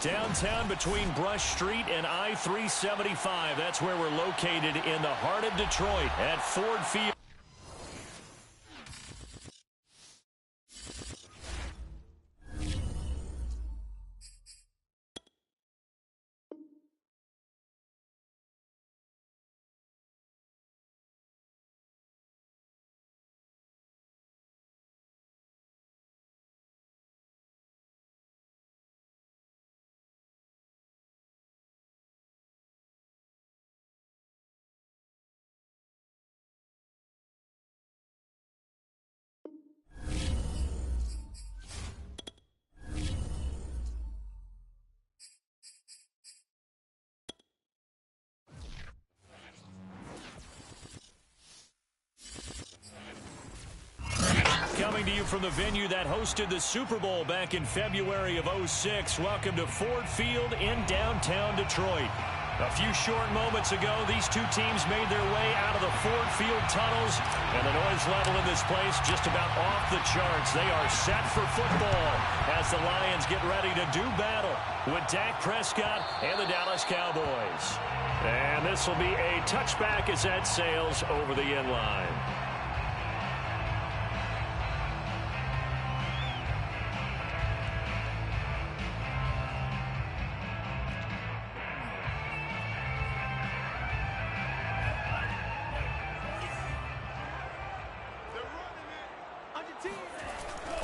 Downtown between Brush Street and I-375. That's where we're located in the heart of Detroit at Ford Field. Coming to you from the venue that hosted the Super Bowl back in February of '06. Welcome to Ford Field in downtown Detroit. A few short moments ago, these two teams made their way out of the Ford Field tunnels, and the noise level in this place just about off the charts. They are set for football as the Lions get ready to do battle with Dak Prescott and the Dallas Cowboys. And this will be a touchback as that sails over the end line.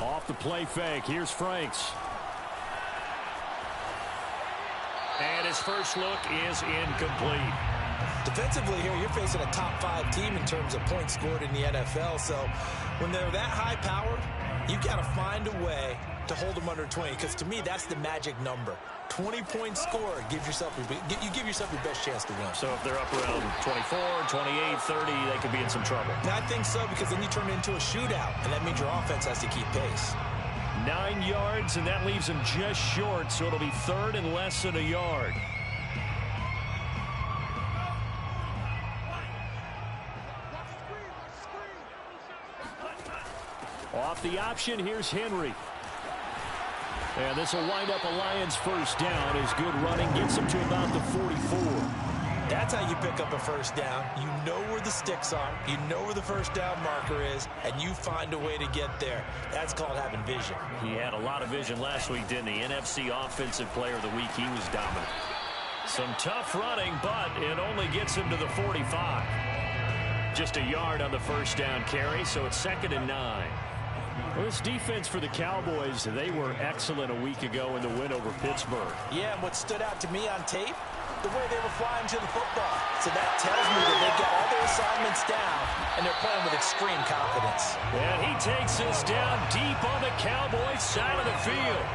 Off the play fake, here's Franks. And his first look is incomplete. Defensively here, you're facing a top 5 team in terms of points scored in the NFL. So when they're that high powered, you've got to find a way to hold them under 20. Because to me, that's the magic number. 20-point score gives yourself you give yourself your best chance to win. So if they're up around 24, 28, 30, they could be in some trouble. And I think so, because then you turn it into a shootout, and that means your offense has to keep pace. 9 yards, and that leaves them just short, so it'll be third and less than a yard. Off the option, here's Henry. And this will wind up a Lions first down as good running gets them to about the 44. That's how you pick up a first down. You know where the sticks are. You know where the first down marker is, and you find a way to get there. That's called having vision. He had a lot of vision last week, didn't he? NFC Offensive Player of the Week. He was dominant. Some tough running, but it only gets him to the 45. Just a yard on the first down carry, so it's 2nd and 9. Well, this defense for the Cowboys, they were excellent a week ago in the win over Pittsburgh. Yeah, and what stood out to me on tape, the way they were flying to the football. So that tells me that they've got all their assignments down, and they're playing with extreme confidence. And he takes this down deep on the Cowboys side of the field.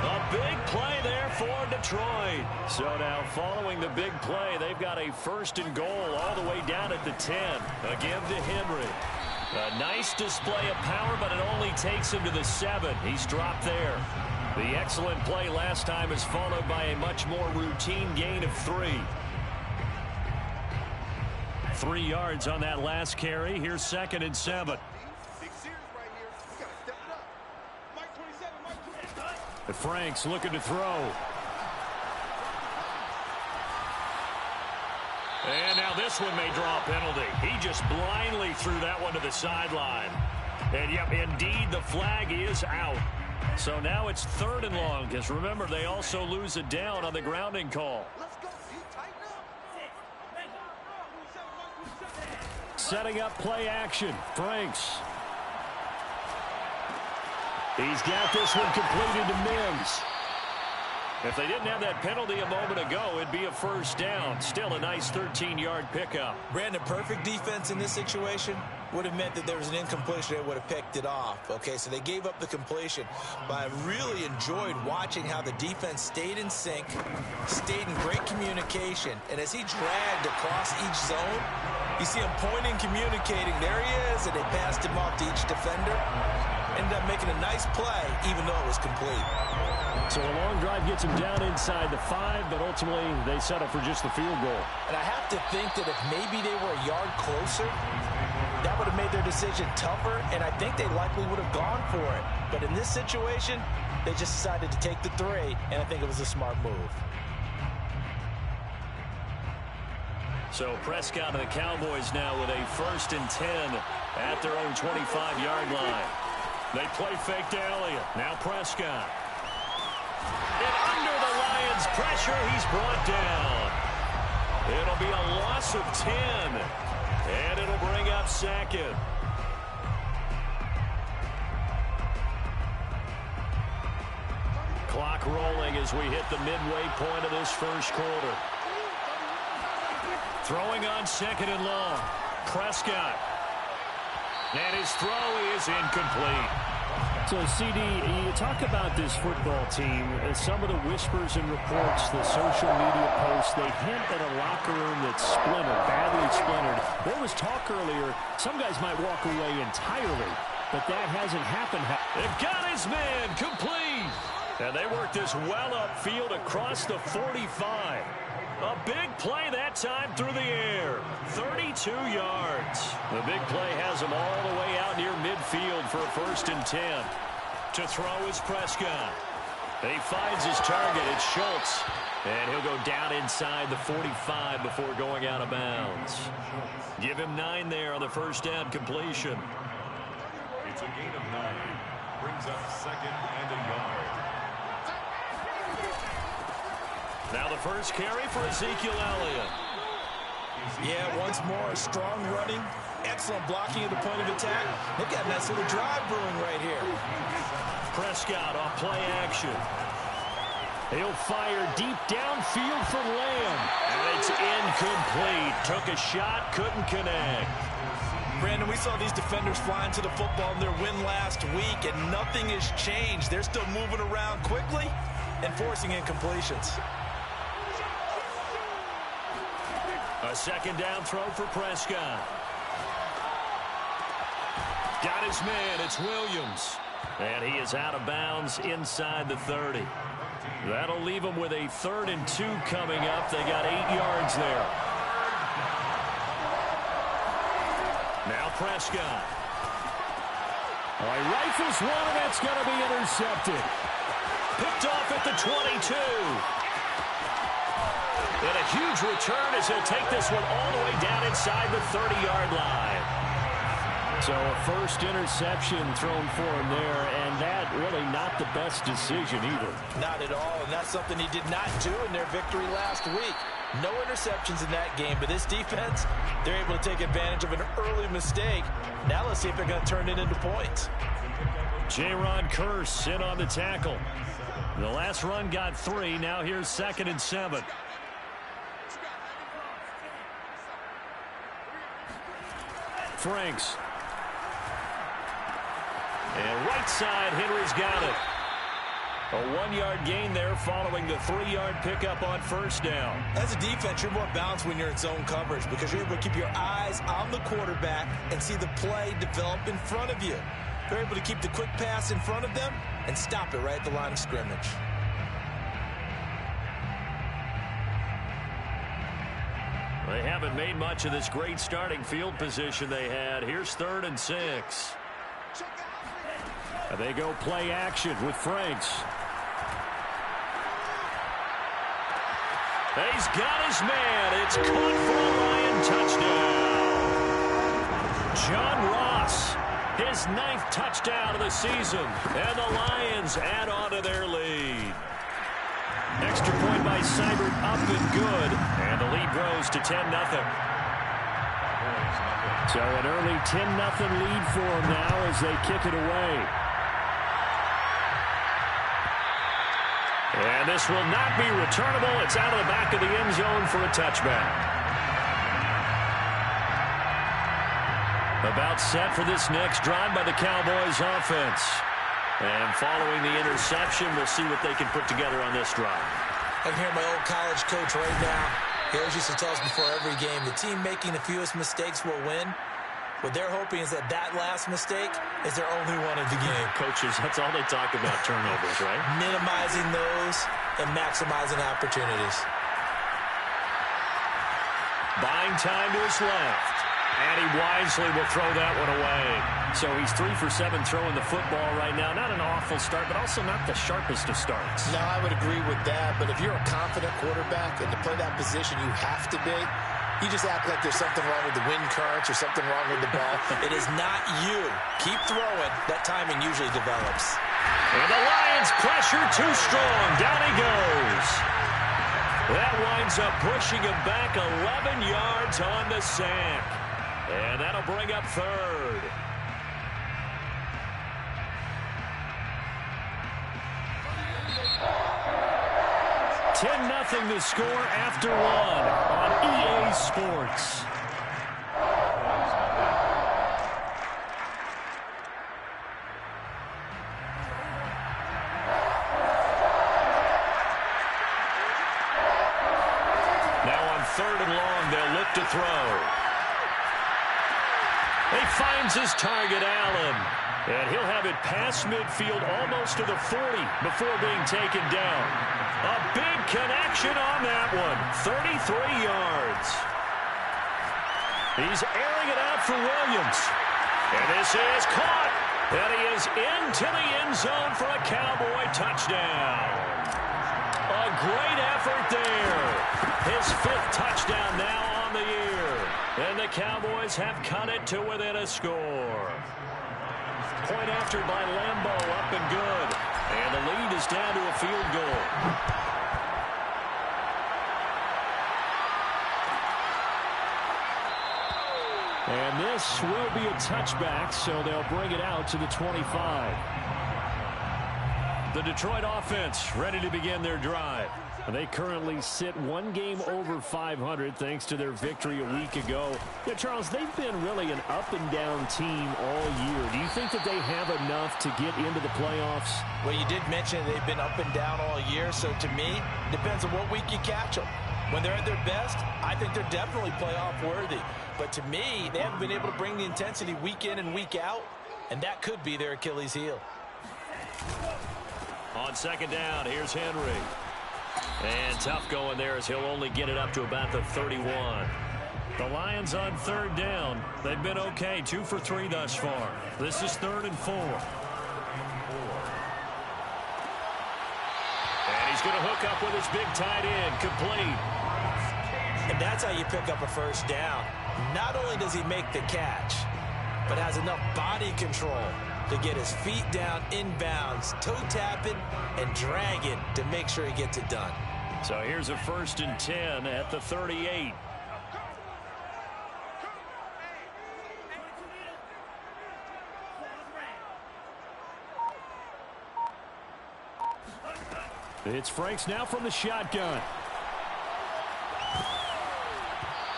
A big play there for Detroit. So now following the big play, they've got a 1st and goal all the way down at the 10. Again to Henry. A nice display of power, but it only takes him to the 7. He's dropped there. The excellent play last time is followed by a much more routine gain of 3. 3 yards on that last carry. Here's 2nd and 7. Franks looking to throw. And now this one may draw a penalty. He just blindly threw that one to the sideline. And, yep, indeed, the flag is out. So now it's 3rd and long, because remember, they also lose a down on the grounding call. Setting up play action. Franks. He's got this one completed to Mims. If they didn't have that penalty a moment ago, it'd be a first down. Still a nice 13-yard pickup. Brandon, perfect defense in this situation would have meant that there was an incompletion that would have picked it off. Okay, so they gave up the completion. But I really enjoyed watching how the defense stayed in sync, stayed in great communication. And as he dragged across each zone, you see him pointing, communicating. There he is, and they passed him off to each defender. Ended up making a nice play, even though it was complete. So a long drive gets them down inside the 5, but ultimately they settle for just the field goal. And I have to think that if maybe they were a yard closer, that would have made their decision tougher, and I think they likely would have gone for it. But in this situation, They just decided to take the 3, and I think it was a smart move. So Prescott and the Cowboys now with a 1st and 10 at their own 25-yard line. They play fake to Elliott. Now Prescott. And under the Lions' pressure, he's brought down. It'll be a loss of 10. And it'll bring up 2nd. Clock rolling as we hit the midway point of this first quarter. Throwing on 2nd and long. Prescott. And his throw is incomplete. So, CD, you talk about this football team, some of the whispers and reports, the social media posts, they hint at a locker room that's splintered, badly splintered. There was talk earlier, some guys might walk away entirely, but that hasn't happened. They've got his man complete. And they work this well upfield across the 45. A big play that time through the air. 32 yards. The big play has him all the way out near midfield for a 1st and 10. To throw is Prescott. He finds his target. It's Schultz. And he'll go down inside the 45 before going out of bounds. Give him 9 there on the 1st down completion. It's a gain of 9. Brings up 2nd and a yard. Now the first carry for Ezekiel Elliott. Yeah, once more, strong running, excellent blocking at the point of attack. They've got a nice little drive brewing right here. Prescott off play action. He'll fire deep downfield for Lamb. And it's incomplete. Took a shot, couldn't connect. Brandon, we saw these defenders flying to the football in their win last week, and nothing has changed. They're still moving around quickly and forcing incompletions. A 2nd down throw for Prescott. Got his man. It's Williams. And he is out of bounds inside the 30. That'll leave him with a 3rd and 2 coming up. They got 8 yards there. Now Prescott. He rifles one, and that's going to be intercepted. Picked off at the 22. And a huge return as he'll take this one all the way down inside the 30-yard line. So a 1st interception thrown for him there, and that really not the best decision either. Not at all, and that's something he did not do in their victory last week. No interceptions in that game, but this defense, they're able to take advantage of an early mistake. Now let's see if they're going to turn it into points. Jaron Kearse in on the tackle. The last run got 3. Now here's 2nd and 7. Franks. And right side, Henry's got it. A 1-yard gain there following the 3-yard pickup on 1st down. As a defense, you're more balanced when you're in zone coverage because you're able to keep your eyes on the quarterback and see the play develop in front of you. They're able to keep the quick pass in front of them and stop it right at the line of scrimmage. They haven't made much of this great starting field position they had. Here's 3rd and 6. And they go play action with Franks. He's got his man. It's caught for a Lion touchdown. John Ross, his 9th touchdown of the season. And the Lions add on to their lead. Extra point by Seibert up and good. And the lead grows to 10-0. So an early 10-0 lead for them now as they kick it away. And this will not be returnable. It's out of the back of the end zone for a touchback. About set for this next drive by the Cowboys offense. And following the interception, we'll see what they can put together on this drive. I can hear my old college coach right now. He always used to tell us before every game, the team making the fewest mistakes will win. What they're hoping is that last mistake is their only one of the game. Coaches, that's all they talk about, turnovers, right? Minimizing those and maximizing opportunities. Buying time to his left. And he wisely will throw that one away. So he's 3 for 7 throwing the football right now. Not an awful start, but also not the sharpest of starts. No, I would agree with that. But if you're a confident quarterback and to play that position, you have to be. You just act like there's something wrong with the wind currents or something wrong with the ball. It is not you. Keep throwing. That timing usually develops. And the Lions pressure too strong. Down he goes. That winds up pushing him back 11 yards on the sack. And that'll bring up third. $10-0 the score after one on EA Sports. Now on 3rd and long, they'll look to throw. He finds his target, Allen. And he'll have it past midfield almost to the 40 before being taken down. A big connection on that one. 33 yards. He's airing it out for Williams. And this is caught. And he is into the end zone for a Cowboy touchdown. A great effort there. His 5th touchdown now on the year. And the Cowboys have cut it to within a score. Point after by Lambeau, up and good. And the lead is down to a field goal. And this will be a touchback, so they'll bring it out to the 25. The Detroit offense ready to begin their drive. They currently sit 1 game over 500 thanks to their victory a week ago. Yeah, Charles, they've been really an up-and-down team all year. Do you think that they have enough to get into the playoffs? Well, you did mention they've been up and down all year, so to me, depends on what week you catch them. When they're at their best, I think they're definitely playoff worthy. But to me, they haven't been able to bring the intensity week in and week out, and that could be their Achilles heel. On 2nd down, here's Henry. And tough going there as he'll only get it up to about the 31. The Lions on 3rd down. They've been okay, 2 for 3 thus far. This is 3rd and 4. And he's going to hook up with his big tight end, complete. And that's how you pick up a 1st down. Not only does he make the catch, but has enough body control to get his feet down inbounds, toe tapping and dragging to make sure he gets it done. So here's a 1st and 10 at the 38. It's Franks now from the shotgun.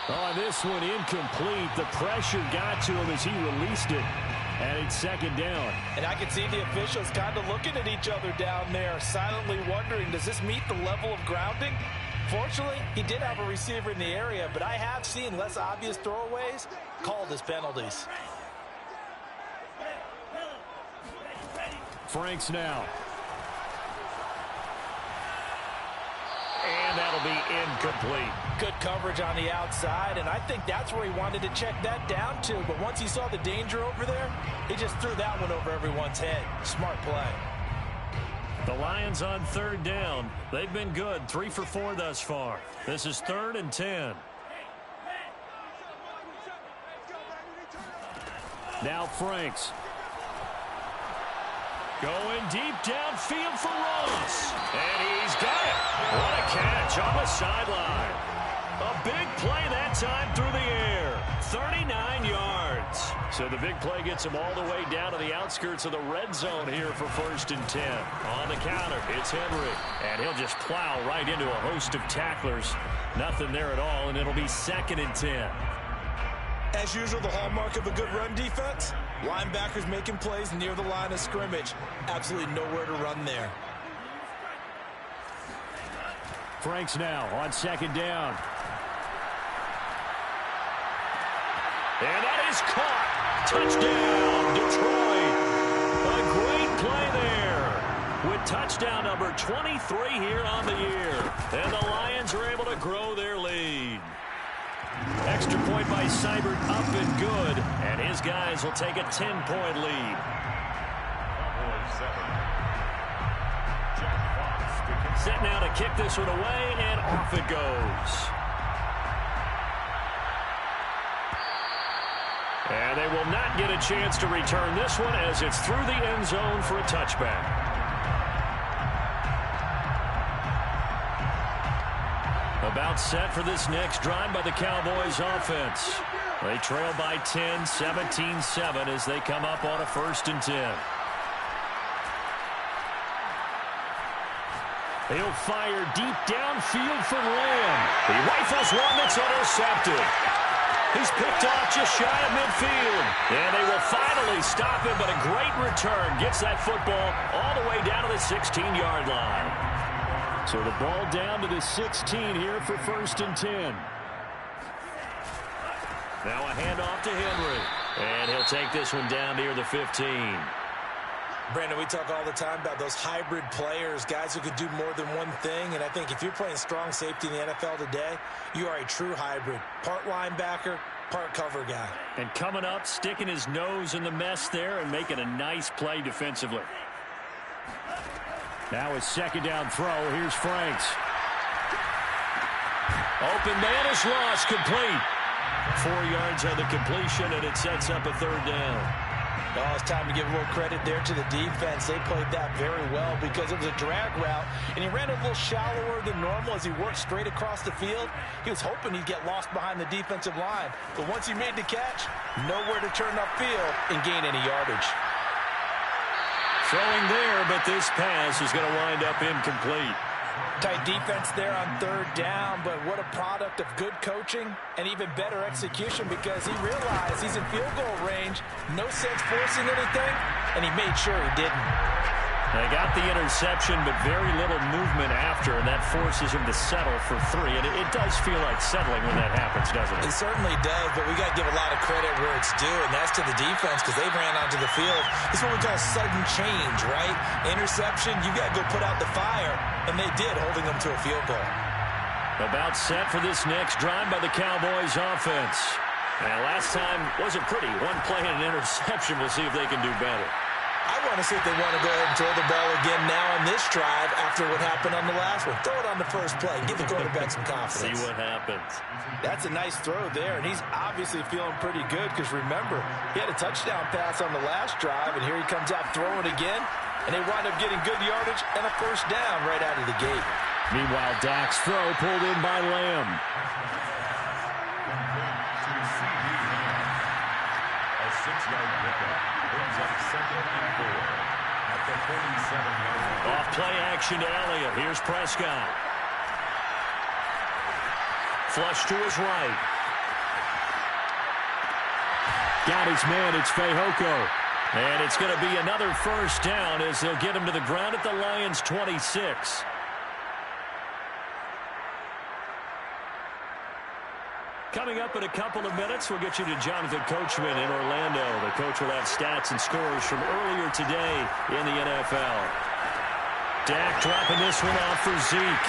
Oh, this one incomplete. The pressure got to him as he released it. And it's 2nd down. And I can see the officials kind of looking at each other down there, silently wondering, does this meet the level of grounding? Fortunately, he did have a receiver in the area, but I have seen less obvious throwaways called as penalties. Franks now. And that'll be incomplete. Good coverage on the outside, and I think that's where he wanted to check that down to. But once he saw the danger over there, he just threw that one over everyone's head. Smart play. The Lions on 3rd down. They've been good, 3 for 4 thus far. This is 3rd and 10. Now Franks. Going deep downfield for Ross. And he's got it. What a catch on the sideline. A big play that time through the air. 39 yards. So the big play gets him all the way down to the outskirts of the red zone here for 1st and 10. On the counter, it's Henry. And he'll just plow right into a host of tacklers. Nothing there at all, and it'll be 2nd and 10. As usual, the hallmark of a good run defense, linebackers making plays near the line of scrimmage. Absolutely nowhere to run there. Franks now on 2nd down. And that is caught. Touchdown, Detroit. A great play there. With touchdown number 23 here on the year. And the Lions are able to grow their lead. Extra point by Seibert up and good. And his guys will take a 10-point lead. Set now to kick this one away, and off it goes. And they will not get a chance to return this one as it's through the end zone for a touchback. About set for this next drive by the Cowboys offense. They trail by 10, 17-7 as they come up on a 1st and 10. He'll fire deep downfield for Lamb. He rifles one that's intercepted. He's picked off just shy of midfield. And they will finally stop him, but a great return. Gets that football all the way down to the 16-yard line. So the ball down to the 16 here for 1st and 10. Now a handoff to Henry. And he'll take this one down near the 15. Brandon, we talk all the time about those hybrid players, guys who could do more than one thing. And I think if you're playing strong safety in the NFL today, you are a true hybrid. Part linebacker, part cover guy. And coming up, sticking his nose in the mess there and making a nice play defensively. Now a 2nd down throw. Here's Franks. Open man is lost, complete. 4 yards on the completion, and it sets up a 3rd down. Oh, it's time to give a little credit there to the defense. They played that very well because it was a drag route, and he ran a little shallower than normal as he worked straight across the field. He was hoping he'd get lost behind the defensive line, but once he made the catch, nowhere to turn upfield and gain any yardage. Throwing there, but this pass is going to wind up incomplete. Tight defense there on 3rd down, but what a product of good coaching and even better execution because he realized he's in field goal range. No sense forcing anything, and he made sure he didn't. They got the interception, but very little movement after, and that forces him to settle for 3. And it does feel like settling when that happens, doesn't it? It certainly does, but we got to give a lot of credit where it's due, and that's to the defense because they ran onto the field. This is what we call sudden change, right? Interception, you got to go put out the fire, and they did, holding them to a field goal. About set for this next drive by the Cowboys offense. And last time wasn't pretty. One play and an interception. We'll see if they can do better. I want to see if they want to go ahead and throw the ball again now on this drive after what happened on the last one. Throw it on the first play. Give the quarterback some confidence. See what happens. That's a nice throw there, and he's obviously feeling pretty good because, remember, he had a touchdown pass on the last drive, and here he comes out throwing again, and they wind up getting good yardage and a 1st down right out of the gate. Meanwhile, Dak's throw pulled in by Lamb. A 6-yard pickup brings up 2nd and 4 at the 47-yard line. Off play action to Elliott. Here's Prescott. Flush to his right. Got his man. It's Fehoko. And it's going to be another 1st down as they'll get him to the ground at the Lions' 26. Coming up in a couple of minutes, we'll get you to Jonathan Coachman in Orlando. The coach will have stats and scores from earlier today in the NFL. Dak dropping this one off for Zeke.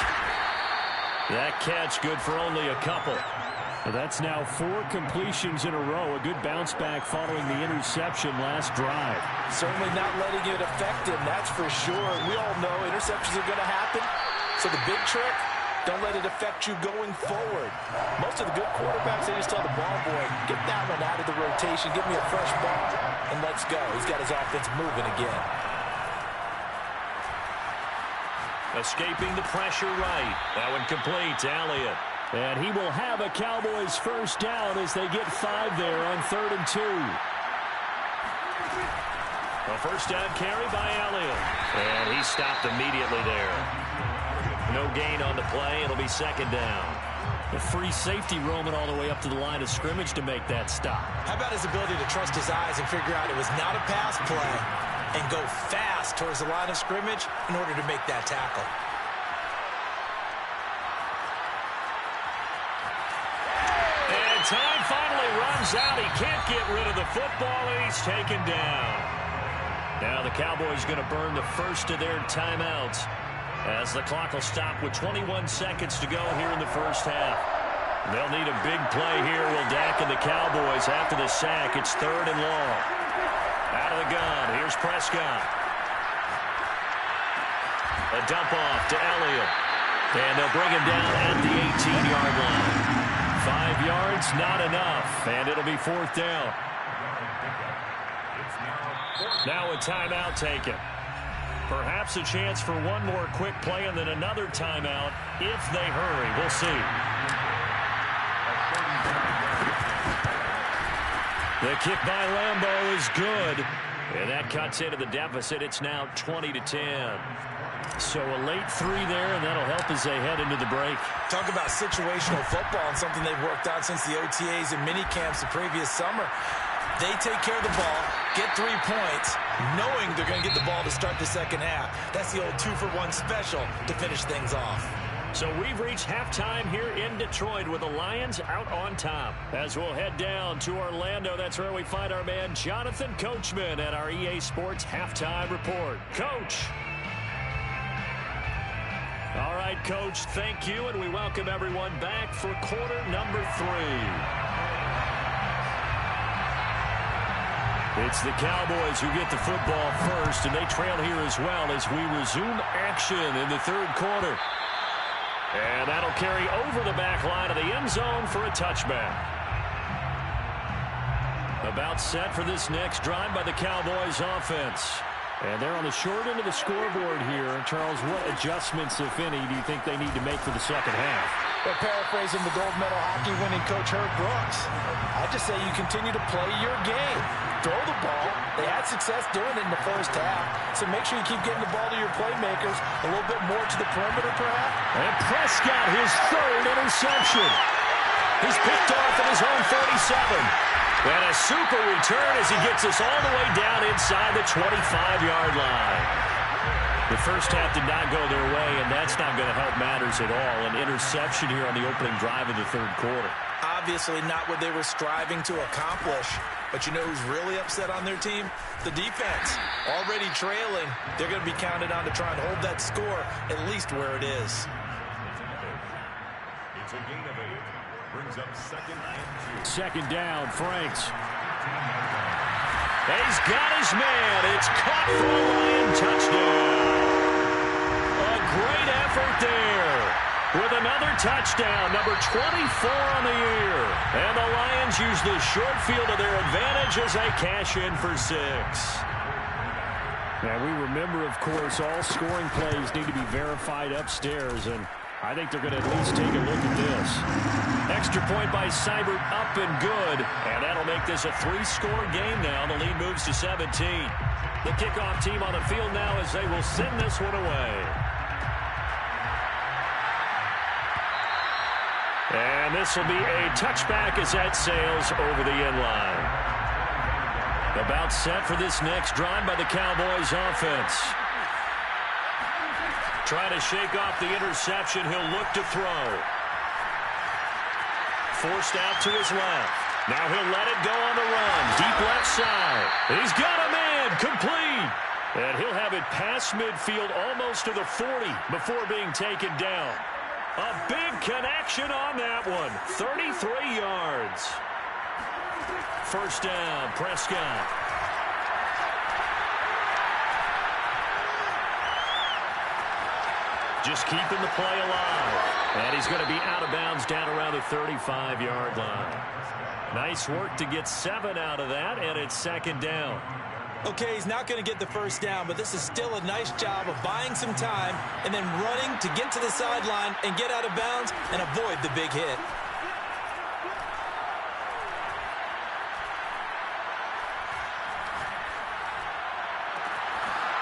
That catch good for only a couple. Well, that's now 4 completions in a row. A good bounce back following the interception last drive. Certainly not letting it affect him, that's for sure. We all know interceptions are going to happen. So the big trick, don't let it affect you going forward. Most of the good quarterbacks, they just tell the ball boy, get that one out of the rotation, give me a fresh ball, and let's go. He's got his offense moving again. Escaping the pressure right. That one complete to Elliott. And he will have a Cowboys 1st down as they get 5 there on 3rd and 2. A 1st down carry by Elliott. And he stopped immediately there. No gain on the play. It'll be 2nd down. The free safety roaming all the way up to the line of scrimmage to make that stop. How about his ability to trust his eyes and figure out it was not a pass play and go fast towards the line of scrimmage in order to make that tackle. And time finally runs out. He can't get rid of the football, and he's taken down. Now the Cowboys going to burn the first of their timeouts as the clock will stop with 21 seconds to go here in the 1st half. They'll need a big play here. Will Dak and the Cowboys after the sack. It's 3rd and long. Out of the gun. Here's Prescott. A dump off to Elliott. And they'll bring him down at the 18-yard line. 5 yards, not enough. And it'll be 4th down. Now a timeout taken. Perhaps a chance for one more quick play and then another timeout if they hurry. We'll see. The kick by Lambeau is good. And that cuts into the deficit. It's now 20-10. So a late 3 there, and that'll help as they head into the break. Talk about situational football and something they've worked on since the OTAs and mini camps the previous summer. They take care of the ball, get 3 points, knowing they're going to get the ball to start the second half. That's the old 2-for-1 special to finish things off. So we've reached halftime here in Detroit with the Lions out on top. As we'll head down to Orlando, that's where we find our man Jonathan Coachman at our EA Sports Halftime Report. Coach. All right, Coach, thank you, and we welcome everyone back for quarter number 3. It's the Cowboys who get the football first, and they trail here as well as we resume action in the 3rd quarter. And that'll carry over the back line of the end zone for a touchback. About set for this next drive by the Cowboys offense. And they're on the short end of the scoreboard here. And Charles, what adjustments, if any, do you think they need to make for the second half? Well, paraphrasing the gold medal hockey winning coach Herb Brooks, I just say you continue to play your game. Throw the ball. They had success doing it in the first half. So make sure you keep getting the ball to your playmakers a little bit more to the perimeter, perhaps. And Prescott, his 3rd interception. He's picked off at his own 47. And a super return as he gets us all the way down inside the 25-yard line. The first half did not go their way, and that's not going to help matters at all. An interception here on the opening drive of the 3rd quarter. Obviously not what they were striving to accomplish. But you know who's really upset on their team? The defense. Already trailing. They're going to be counted on to try and hold that score at least where it is. It's a gain of 8. Brings up 2nd and 2. 2nd down, Franks. He's got his man. It's caught for a Lion touchdown. A great effort there. With another touchdown, number 24 on the year. And the Lions use the short field to their advantage as they cash in for 6. Now, we remember, of course, all scoring plays need to be verified upstairs, and I think they're going to at least take a look at this. Extra point by Seibert, up and good. And that'll make this a 3-score game now. The lead moves to 17. The kickoff team on the field now as they will send this one away. And this will be a touchback as that sails over the end line. About set for this next drive by the Cowboys offense. Trying to shake off the interception. He'll look to throw. Forced out to his left. Now he'll let it go on the run. Deep left side. He's got a man. Complete. And he'll have it past midfield almost to the 40 before being taken down. A big connection on that one. 33 yards. First down, Prescott. Just keeping the play alive. And he's going to be out of bounds down around the 35-yard line. Nice work to get 7 out of that, and it's 2nd down. Okay, he's not going to get the first down, but this is still a nice job of buying some time and then running to get to the sideline and get out of bounds and avoid the big hit.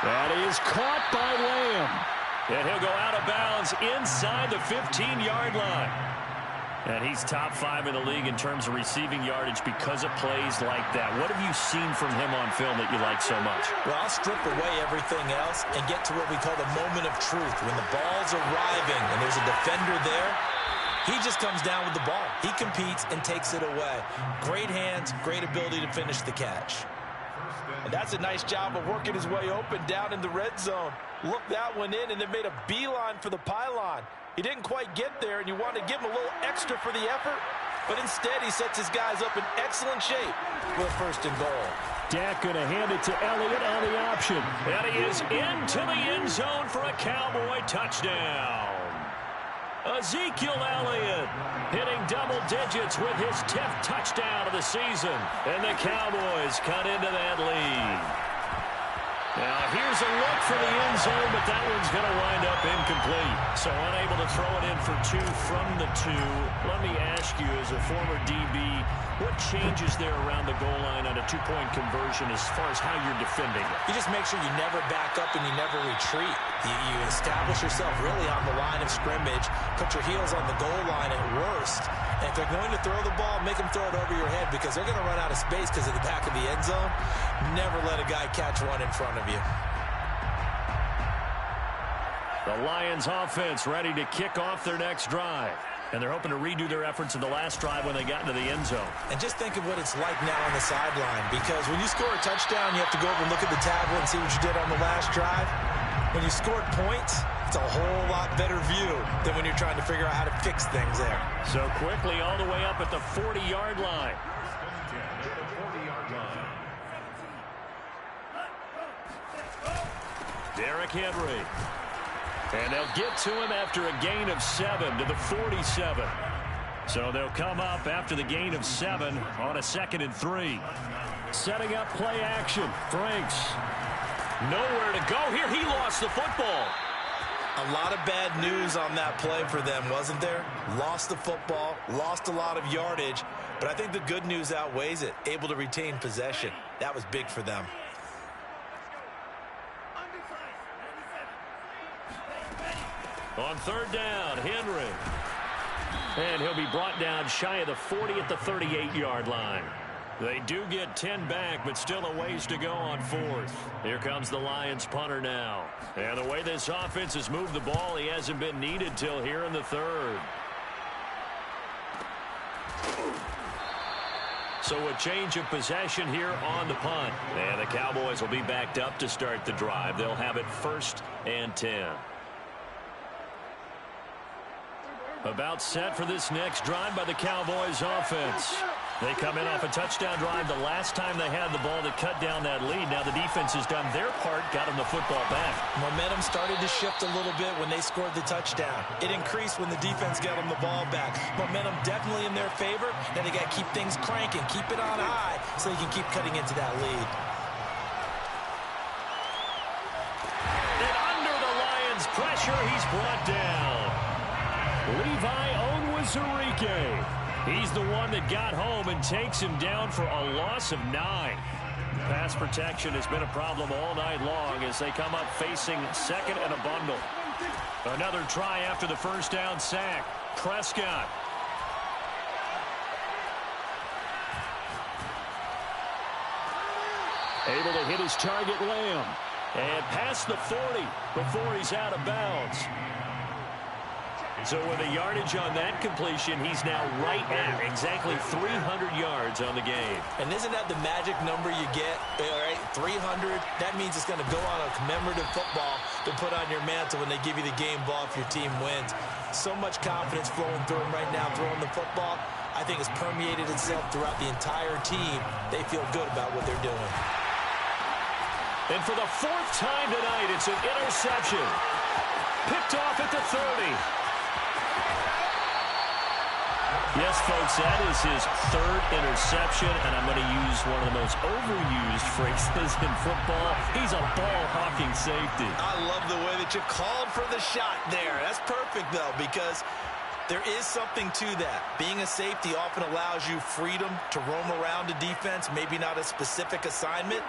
That is caught by Lamb. And he'll go out of bounds inside the 15-yard line. And he's top 5 in the league in terms of receiving yardage because of plays like that. What have you seen from him on film that you like so much? Well, I'll strip away everything else and get to what we call the moment of truth. When the ball's arriving and there's a defender there, he just comes down with the ball. He competes and takes it away. Great hands, great ability to finish the catch. And that's a nice job of working his way open down in the red zone. Looked that one in and then made a beeline for the pylon. He didn't quite get there, and you want to give him a little extra for the effort, but instead he sets his guys up in excellent shape with first and goal. Dak going to hand it to Elliott on the option. And he is into the end zone for a Cowboy touchdown. Ezekiel Elliott hitting double digits with his 10th touchdown of the season. And the Cowboys cut into that lead. Now here's a look for the end zone, but that one's going to wind up incomplete. So unable to throw it in for 2 from the 2. Let me ask you, as a former DB, what changes there around the goal line on a 2-point conversion as far as how you're defending it? You just make sure you never back up and you never retreat. You establish yourself really on the line of scrimmage, put your heels on the goal line at worst, and if they're going to throw the ball, make them throw it over your head because they're going to run out of space because of the back of the end zone. Never let a guy catch one in front of you. The Lions offense ready to kick off their next drive. And they're hoping to redo their efforts in the last drive when they got into the end zone. And just think of what it's like now on the sideline, because when you score a touchdown, you have to go over and look at the tablet and see what you did on the last drive. When you scored points, it's a whole lot better view than when you're trying to figure out how to fix things there. So quickly all the way up at the 40-yard line. Derrick Henry. And they'll get to him after a gain of 7 to the 47. So they'll come up after the gain of 7 on a 2nd and 3. Setting up play action. Franks. Nowhere to go here. He lost the football. A lot of bad news on that play for them, wasn't there? Lost the football, lost a lot of yardage, but I think the good news outweighs it. Able to retain possession. That was big for them. On 3rd down, Henry. And he'll be brought down shy of the 40 at the 38-yard line. They do get 10 back, but still a ways to go on 4th. Here comes the Lions punter now. And the way this offense has moved the ball, he hasn't been needed till here in the 3rd. So a change of possession here on the punt. And the Cowboys will be backed up to start the drive. They'll have it 1st and 10. About set for this next drive by the Cowboys offense. They come in off a touchdown drive the last time they had the ball to cut down that lead. Now the defense has done their part, got them the football back. Momentum started to shift a little bit when they scored the touchdown. It increased when the defense got them the ball back. Momentum definitely in their favor, and they got to keep things cranking, keep it on high so they can keep cutting into that lead. And under the Lions' pressure, he's brought down. Levi Onwuzurike. He's the one that got home and takes him down for a loss of 9. Pass protection has been a problem all night long as they come up facing 2nd and a bundle. Another try after the first down sack. Prescott. Able to hit his target, Lamb. And past the 40 before he's out of bounds. So with a yardage on that completion, he's now right at exactly 300 yards on the game. And isn't that the magic number you get? All right, 300. That means it's going to go on a commemorative football to put on your mantle when they give you the game ball if your team wins. So much confidence flowing through him right now, throwing the football. I think it's permeated itself throughout the entire team. They feel good about what they're doing. And for the 4th time tonight, it's an interception. Picked off at the 30. Yes, folks, that is his 3rd interception, and I'm going to use one of the most overused phrases in football. He's a ball-hawking safety. I love the way that you called for the shot there. That's perfect, though, because there is something to that. Being a safety often allows you freedom to roam around a defense, maybe not a specific assignment.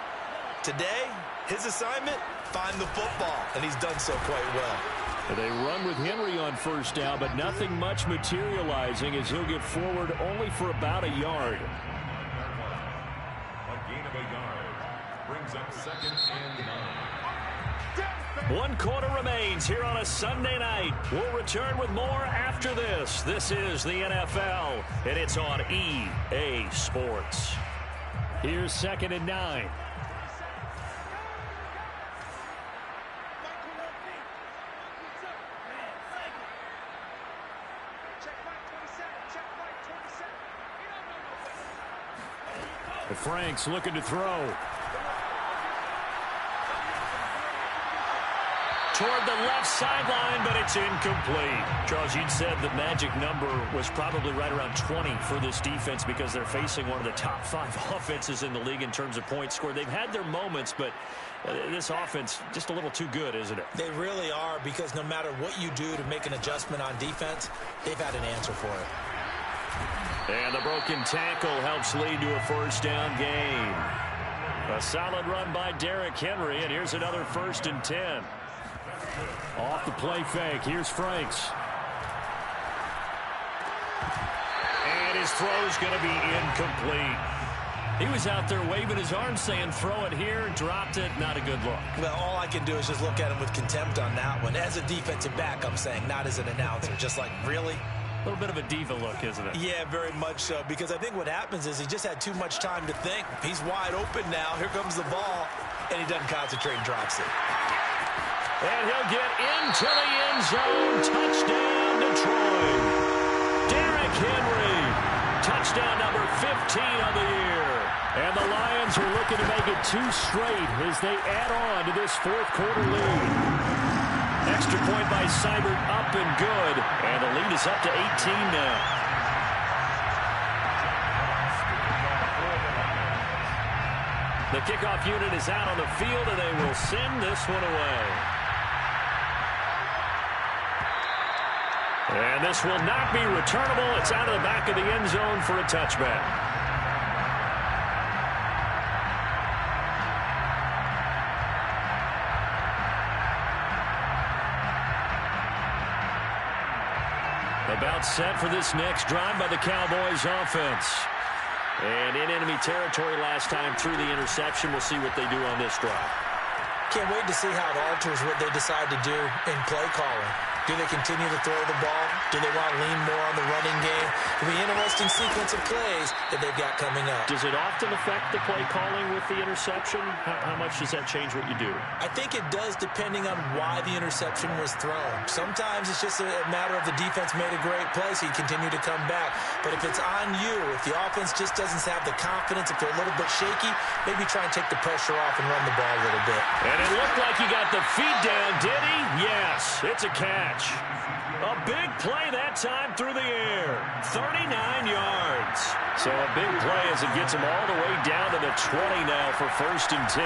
Today, his assignment, find the football, and he's done so quite well. They run with Henry on 1st down, but nothing much materializing as he'll get forward only for about a yard. A gain of a yard brings up 2nd and 9. 1 quarter remains here on a Sunday night. We'll return with more after this. This is the NFL, and it's on EA Sports. Here's 2nd and 9. Franks looking to throw. Toward the left sideline, but it's incomplete. Charles, you'd said the magic number was probably right around 20 for this defense because they're facing one of the top 5 offenses in the league in terms of points scored. They've had their moments, but this offense just a little too good, isn't it? They really are, because no matter what you do to make an adjustment on defense, they've had an answer for it. And the broken tackle helps lead to a first down gain. A solid run by Derrick Henry, and here's another 1st and 10. Off the play fake. Here's Franks. And his throw's going to be incomplete. He was out there waving his arms saying, throw it here, dropped it, not a good look. Well, all I can do is just look at him with contempt on that one. As a defensive back, I'm saying, not as an announcer. Just like, really? A little bit of a diva look, isn't it? Yeah, very much so, because I think what happens is he just had too much time to think. He's wide open now. Here comes the ball, and he doesn't concentrate and drops it. And he'll get into the end zone. Touchdown, Detroit. Derrick Henry. Touchdown number 15 of the year. And the Lions are looking to make it 2 straight as they add on to this 4th quarter lead. Extra point by Seibert, up and good. And the lead is up to 18 now. The kickoff unit is out on the field, and they will send this one away. And this will not be returnable. It's out of the back of the end zone for a touchback. About set for this next drive by the Cowboys offense. And in enemy territory last time through the interception. We'll see what they do on this drive. Can't wait to see how it alters what they decide to do in play calling. Do they continue to throw the ball? Do they want to lean more on the running game? It'll be an interesting sequence of plays that they've got coming up. Does it often affect the play calling with the interception? How much does that change what you do? I think it does, depending on why the interception was thrown. Sometimes it's just a matter of the defense made a great play, so you continue to come back. But if it's on you, if the offense just doesn't have the confidence, if they're a little bit shaky, maybe try and take the pressure off and run the ball a little bit. And it looked like he got the feet down, did he? Yes, it's a catch. A big play that time through the air. 39 yards. So a big play as it gets him all the way down to the 20 now for 1st and 10.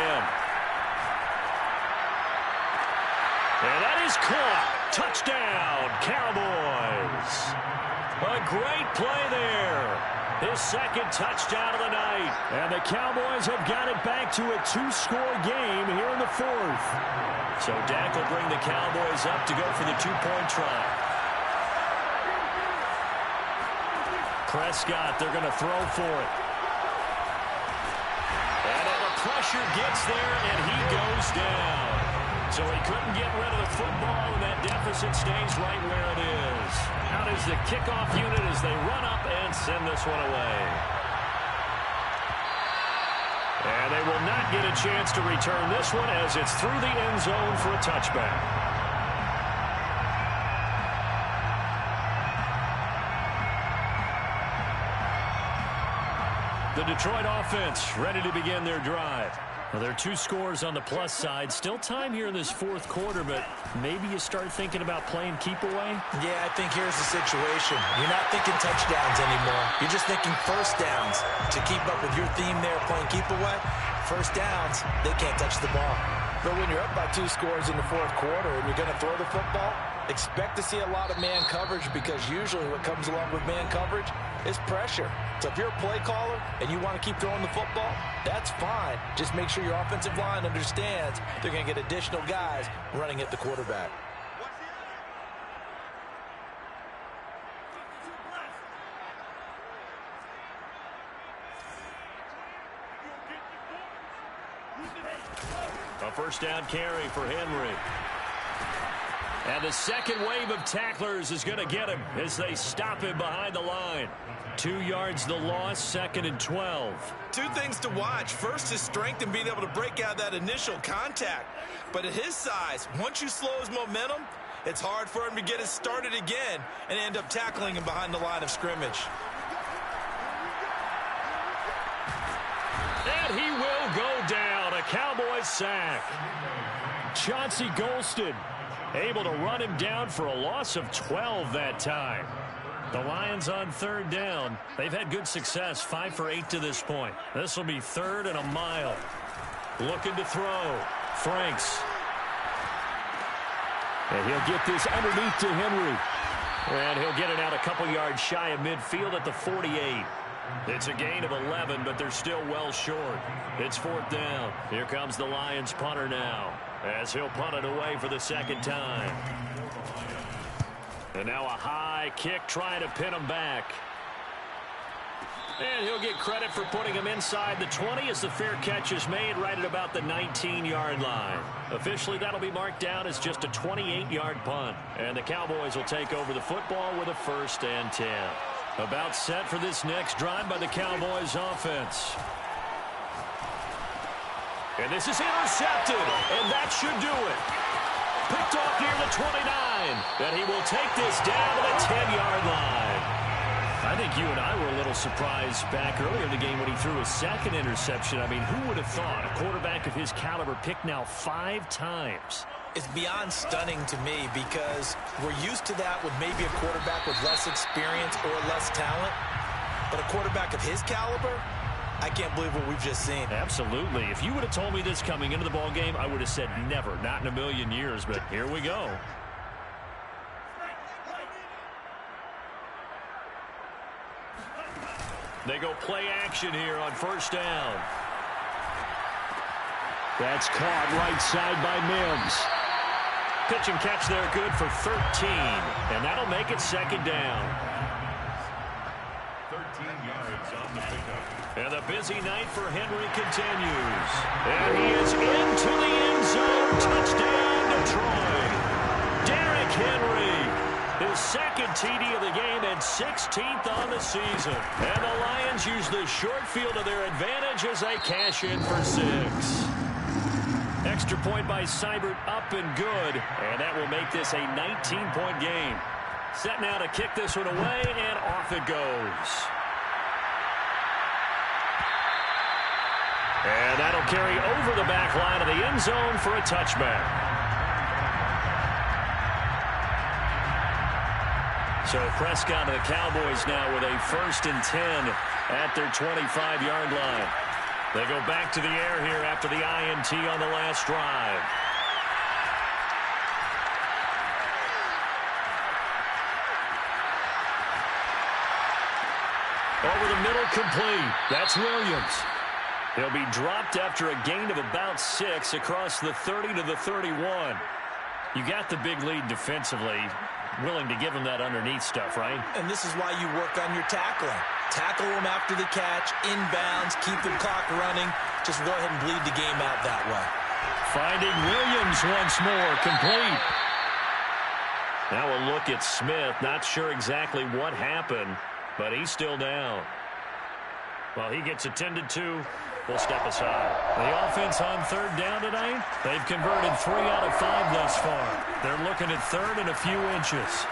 And that is caught. Touchdown, Cowboys. A great play there. His 2nd touchdown of the night. And the Cowboys have got it back to a 2-score game here in the 4th. So Dak will bring the Cowboys up to go for the 2-point try. Prescott, they're going to throw for it. And the pressure gets there, and he goes down. So he couldn't get rid of the football, and that deficit stays right where it is. Out is the kickoff unit as they run up and send this one away. And they will not get a chance to return this one as it's through the end zone for a touchback. The Detroit offense ready to begin their drive. Well, there are 2 scores on the plus side. Still time here in this 4th quarter, but maybe you start thinking about playing keep away? Yeah, I think here's the situation. You're not thinking touchdowns anymore. You're just thinking first downs. To keep up with your theme there, playing keep away, first downs, they can't touch the ball. But when you're up by 2 scores in the 4th quarter and you're going to throw the football, expect to see a lot of man coverage, because usually what comes along with man coverage is pressure. So if you're a play caller and you want to keep throwing the football, that's fine. Just make sure your offensive line understands they're going to get additional guys running at the quarterback. A first down carry for Henry. And the second wave of tacklers is going to get him as they stop him behind the line. 2 yards the loss, 2nd and 12. 2 things to watch. First, his strength and being able to break out that initial contact. But at his size, once you slow his momentum, it's hard for him to get it started again and end up tackling him behind the line of scrimmage. And he will go down. A Cowboys sack. Chauncey Golston able to run him down for a loss of 12 that time. The Lions on third down. They've had good success, 5 for 8 to this point. This will be 3rd and a mile. Looking to throw. Franks. And he'll get this underneath to Henry. And he'll get it out a couple yards shy of midfield at the 48. It's a gain of 11, but they're still well short. It's 4th down. Here comes the Lions punter now, as he'll punt it away for the second time. And now a high kick trying to pin him back. And he'll get credit for putting him inside the 20 as the fair catch is made right at about the 19-yard line. Officially, that'll be marked down as just a 28-yard punt. And the Cowboys will take over the football with a 1st and 10. About set for this next drive by the Cowboys offense. And this is intercepted, and that should do it. Picked off near the 29, and he will take this down to the 10-yard line. I think you and I were a little surprised back earlier in the game when he threw his second interception. I mean, who would have thought a quarterback of his caliber picked now 5 times? It's beyond stunning to me because we're used to that with maybe a quarterback with less experience or less talent. But a quarterback of his caliber, I can't believe what we've just seen. Absolutely. If you would have told me this coming into the ballgame, I would have said never, not in a million years. But here we go. They go play action here on 1st down. That's caught right side by Mims. Pitch and catch there good for 13. And that'll make it 2nd down. 13 yards on the pickup. And the busy night for Henry continues. And he is into the end zone. Touchdown, Detroit. Derrick Henry. His 2nd TD of the game and 16th on the season. And the Lions use the short field to their advantage as they cash in for 6. Extra point by Seibert up and good. And that will make this a 19-point game. Set now to kick this one away, and off it goes. And that'll carry over the back line of the end zone for a touchback. So Prescott and the Cowboys now with a 1st and 10 at their 25-yard line. They go back to the air here after the INT on the last drive. Over the middle, complete. That's Williams. He'll be dropped after a gain of about 6 across the 30 to the 31. You got the big lead defensively. Willing to give him that underneath stuff, right? And this is why you work on your tackling. Tackle them after the catch, inbounds, keep the clock running. Just go ahead and bleed the game out that way. Finding Williams once more, complete. Now a look at Smith. Not sure exactly what happened, but he's still down. Well, he gets attended to. We'll step aside. The offense on 3rd down tonight, they've converted 3 out of 5 thus far. They're looking at 3rd and a few inches.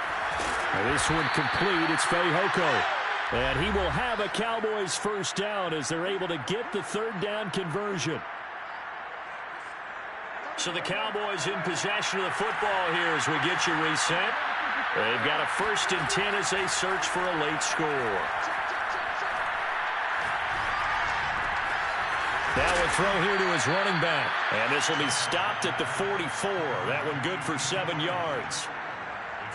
Now this one complete. It's Fehoko. And he will have a Cowboys 1st down as they're able to get the 3rd down conversion. So the Cowboys in possession of the football here as we get you reset. They've got a 1st and 10 as they search for a late score. Now a throw here to his running back. And this will be stopped at the 44. That one good for 7 yards.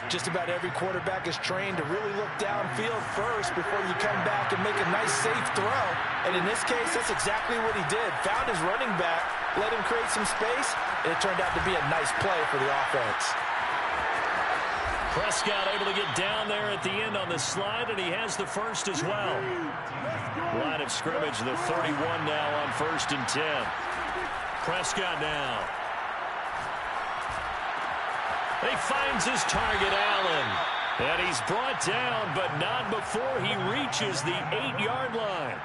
Just about every quarterback is trained to really look downfield first before you come back and make a nice, safe throw. And in this case, that's exactly what he did. Found his running back, let him create some space, and it turned out to be a nice play for the offense. Prescott able to get down there at the end on the slide, and he has the 1st as well. Line of scrimmage, the 31 now on 1st and 10. Prescott now. He finds his target, Allen. And he's brought down, but not before he reaches the 8-yard line.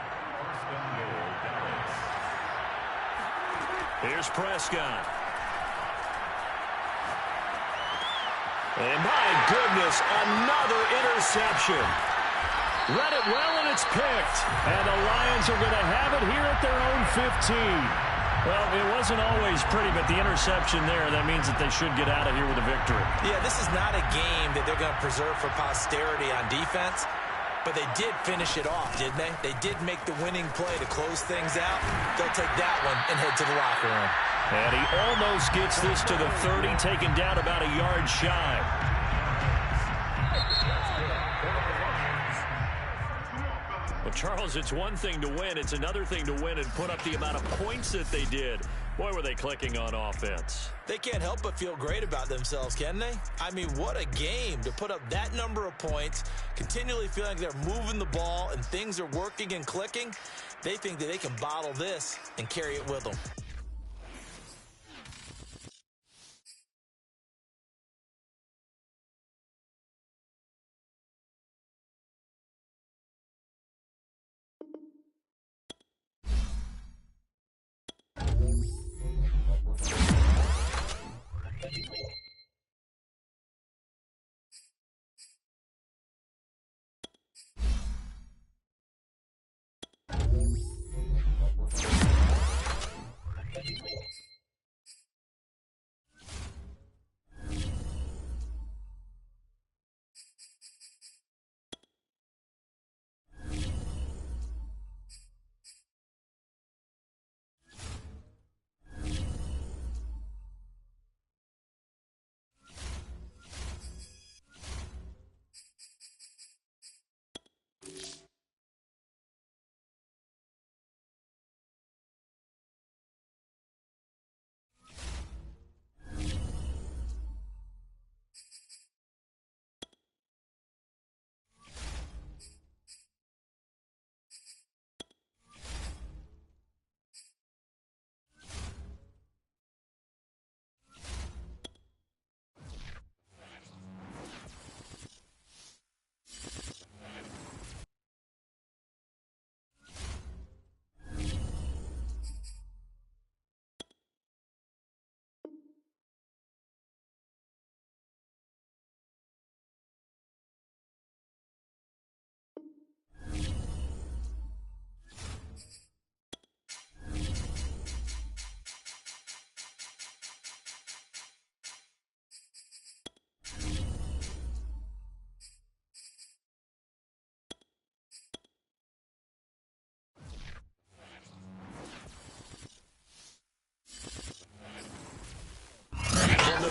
Here's Prescott. And my goodness, another interception. Read it well, and it's picked. And the Lions are going to have it here at their own 15. Well, it wasn't always pretty, but the interception there, that means that they should get out of here with a victory. Yeah, this is not a game that they're going to preserve for posterity on defense, but they did finish it off, didn't they? They did make the winning play to close things out. They'll take that one and head to the locker room. And he almost gets this to the 30, taken down about a yard shy. Well, Charles, it's one thing to win. It's another thing to win and put up the amount of points that they did. Boy, were they clicking on offense. They can't help but feel great about themselves, can they? I mean, what a game to put up that number of points, continually feeling like they're moving the ball and things are working and clicking. They think that they can bottle this and carry it with them.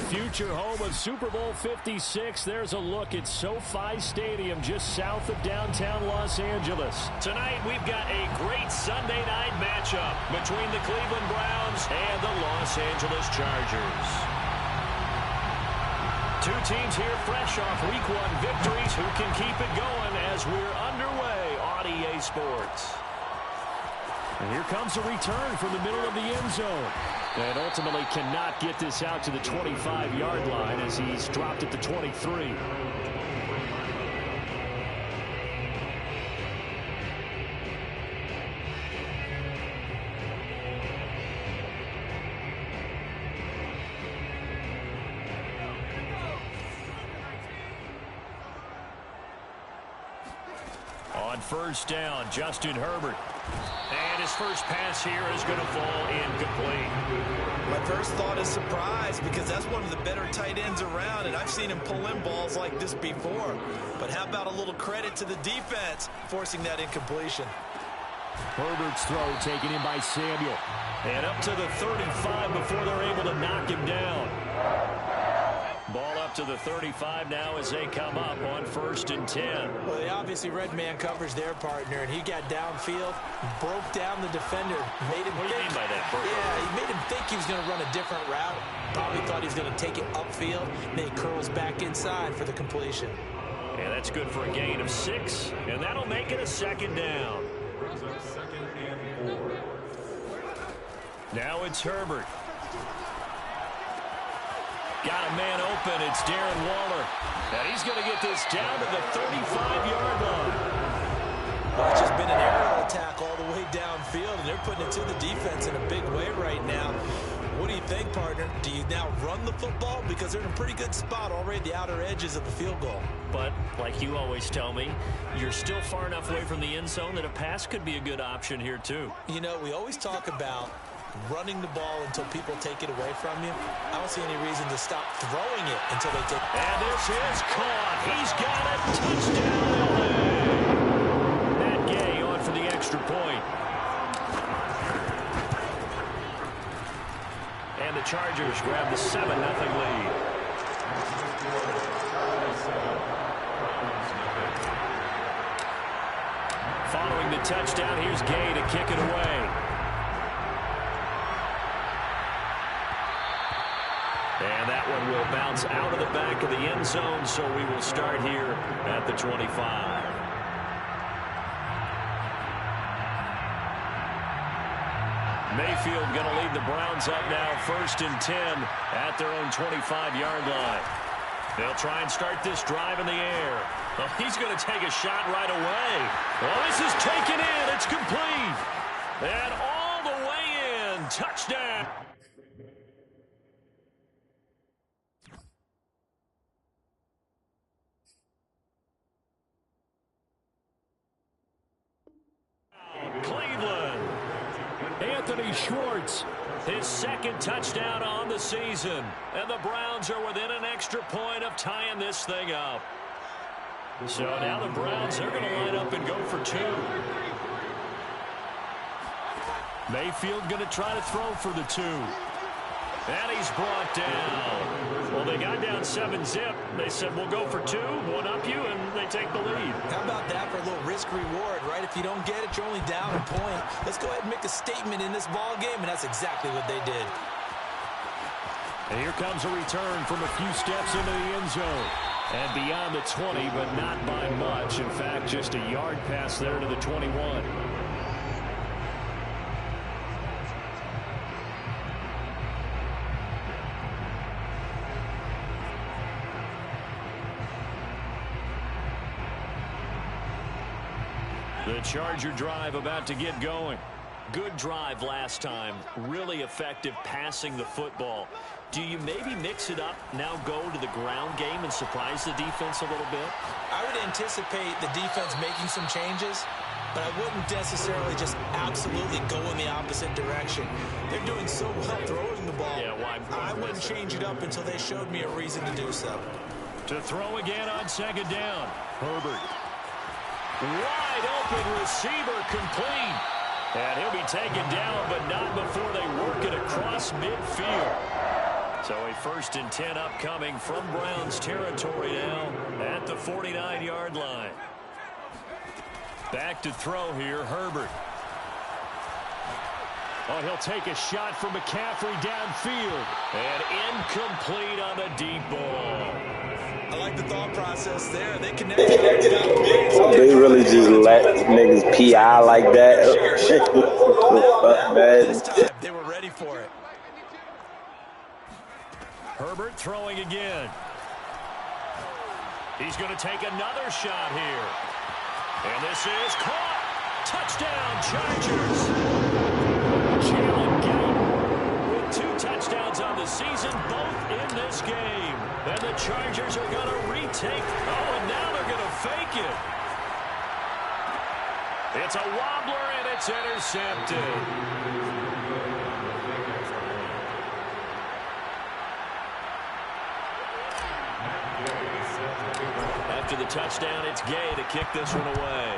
Future home of Super Bowl 56. There's a look at SoFi Stadium just south of downtown Los Angeles. Tonight, we've got a great Sunday night matchup between the Cleveland Browns and the Los Angeles Chargers. Two teams here fresh off Week 1 victories. Who can keep it going as we're underway on EA Sports? And here comes a return from the middle of the end zone. And ultimately cannot get this out to the 25-yard line as he's dropped at the 23. On first down, Justin Herbert. And his first pass here is going to fall incomplete. My first thought is surprise because that's one of the better tight ends around, and I've seen him pull in balls like this before. But how about a little credit to the defense forcing that incompletion? Herbert's throw taken in by Samuel. And up to the 35 before they're able to knock him down. Ball up to the 35 now as they come up on 1st and 10. Well, they obviously read man coverage their partner, and he got downfield, broke down the defender, made him What do you mean by that, Bert? Yeah, he made him think he was going to run a different route. Probably thought he was going to take it upfield, and then he curls back inside for the completion. And that's good for a gain of 6, and that'll make it a 2nd down. Now it's Herbert. Got a man open. It's Darren Waller. And he's going to get this down to the 35-yard line. Well, it's just been an aerial attack all the way downfield, and they're putting it to the defense in a big way right now. What do you think, partner? Do you now run the football because they're in a pretty good spot already at the outer edges of the field goal. But, like you always tell me, you're still far enough away from the end zone that a pass could be a good option here, too. You know, we always talk about running the ball until people take it away from you. I don't see any reason to stop throwing it until they take it. And this is caught. He's got it. Touchdown, LA. Matt Gay on for the extra point. And the Chargers grab the 7-0 lead. Following the touchdown, here's Gay to kick it away. And that one will bounce out of the back of the end zone, so we will start here at the 25. Mayfield going to lead the Browns up now, 1st and 10 at their own 25-yard line. They'll try and start this drive in the air. Well, he's going to take a shot right away. Well, this is taken in. It's complete. And all the way in. Touchdown. Cleveland. Anthony Schwartz, his 2nd touchdown on the season. And the Browns are within an extra point of tying this thing up. So now the Browns, they're going to line up and go for 2. Mayfield going to try to throw for the 2. And he's brought down. Well, they got down 7-zip. They said, we'll go for 2, one up you, and they take the lead. How about that for a little risk-reward, right? If you don't get it, you're only down a point. Let's go ahead and make a statement in this ball game, and that's exactly what they did. And here comes a return from a few steps into the end zone. And beyond the 20, but not by much. In fact, just a yard pass there to the 21. The Charger drive about to get going. Good drive last time. Really effective passing the football. Do you maybe mix it up, now go to the ground game and surprise the defense a little bit? I would anticipate the defense making some changes, but I wouldn't necessarily just absolutely go in the opposite direction. They're doing so well throwing the ball. Yeah, why? I wouldn't change it up until they showed me a reason to do so. To throw again on 2nd down. Herbert. Wide open receiver, complete. And he'll be taken down, but not before they work it across midfield. So a 1st and 10 upcoming from Browns territory now at the 49-yard line. Back to throw here, Herbert. Oh, he'll take a shot from McCaffrey downfield. And incomplete on the deep ball. I like the thought process there. They connect. They really just let niggas PI like that. This time they were ready for it. Herbert throwing again. He's going to take another shot here. And this is caught. Touchdown, Chargers. Jalen Gay with 2 touchdowns on the season, both in this game. And the Chargers are going to retake. Oh, and now they're going to fake it. It's a wobbler, and it's intercepted. After the touchdown, it's Gay to kick this one away.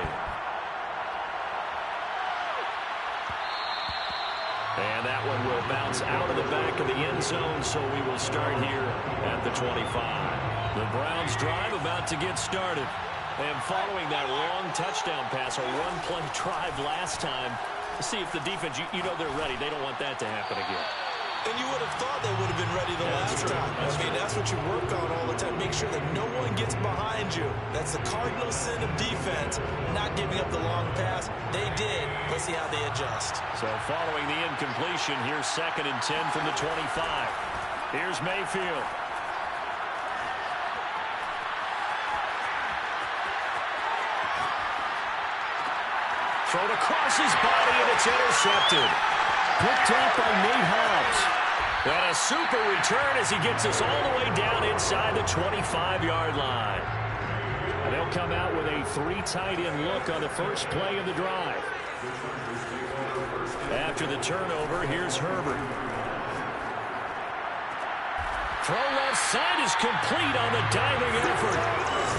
And that one will bounce out of the back of the end zone, so we will start here at the 25. The Browns drive about to get started. And following that long touchdown pass, a one-play drive last time, see if the defense, you know they're ready. They don't want that to happen again. And you would have thought they would have been ready the last time. That's what you work on all the time. Make sure that no one gets behind you. That's the cardinal sin of defense, not giving up the long pass. They did. Let's see how they adjust. So following the incompletion, here's 2nd and 10 from the 25. Here's Mayfield. Thrown across his body, and it's intercepted. Picked up by Nate Hobbs. And a super return as he gets us all the way down inside the 25-yard line. And they'll come out with a 3 tight end look on the first play of the drive. After the turnover, here's Herbert. Throw left side is complete on the diving effort.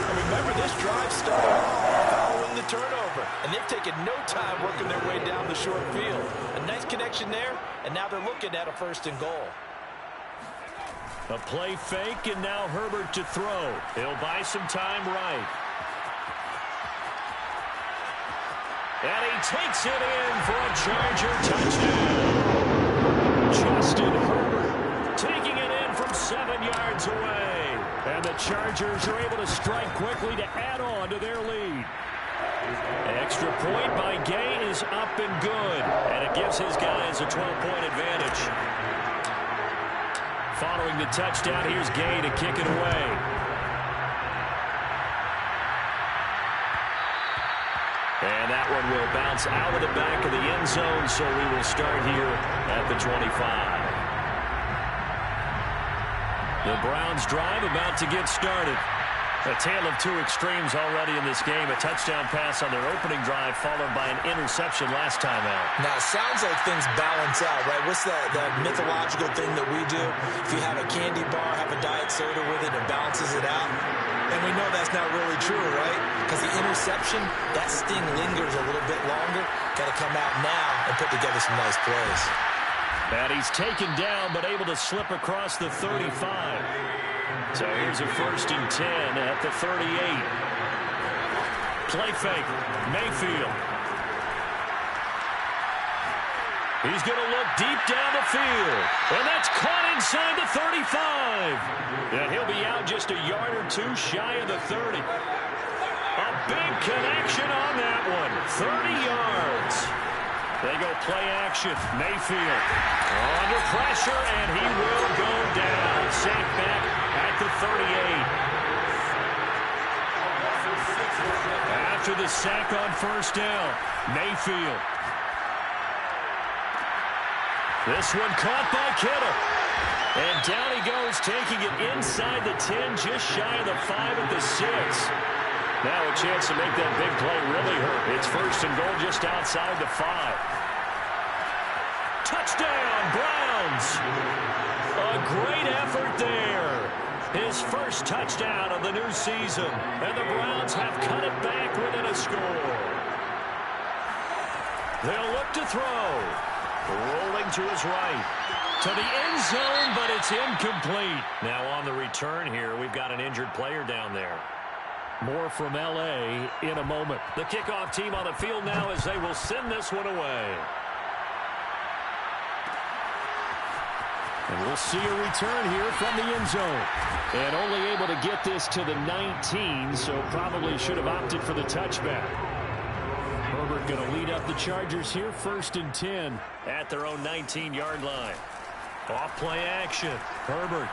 And remember, this drive started following the turnover, and they've taken no time working their way down the short field. A nice connection there, and now they're looking at a 1st and goal. A play fake, and now Herbert to throw. He'll buy some time right. And he takes it in for a Charger touchdown. Justin Herbert taking it in from 7 yards away. And the Chargers are able to strike quickly to add on to their lead. Extra point by Gay is up and good. And it gives his guys a 12-point advantage. Following the touchdown, here's Gay to kick it away. And that one will bounce out of the back of the end zone, so we will start here at the 25. The Browns drive about to get started. A tale of 2 extremes already in this game. A touchdown pass on their opening drive, followed by an interception last time out. Now, it sounds like things balance out, right? What's that mythological thing that we do? If you have a candy bar, have a diet soda with it, it balances it out. And we know that's not really true, right? Because the interception, that sting lingers a little bit longer. Got to come out now and put together some nice plays. And he's taken down, but able to slip across the 35. So here's a 1st and 10 at the 38. Play fake. Mayfield. He's going to look deep down the field. And that's caught inside the 35. And he'll be out just a yard or 2 shy of the 30. A big connection on that one. 30 yards. They go play action. Mayfield under pressure, and he will go down. Safe back at the 38. After the sack on 1st down, Mayfield. This one caught by Kittle. And down he goes, taking it inside the 10, just shy of the 5 at the 6. Now a chance to make that big play really hurt. It's 1st and goal just outside the 5. Touchdown, Browns. A great effort there. His first touchdown of the new season. And the Browns have cut it back within a score. They'll look to throw. Rolling to his right. To the end zone, but it's incomplete. Now on the return here, we've got an injured player down there. More from L.A. in a moment. The kickoff team on the field now as they will send this one away. And we'll see a return here from the end zone. And only able to get this to the 19, so probably should have opted for the touchback. Herbert going to lead up the Chargers here, 1st and 10 at their own 19-yard line. Off play action. Herbert.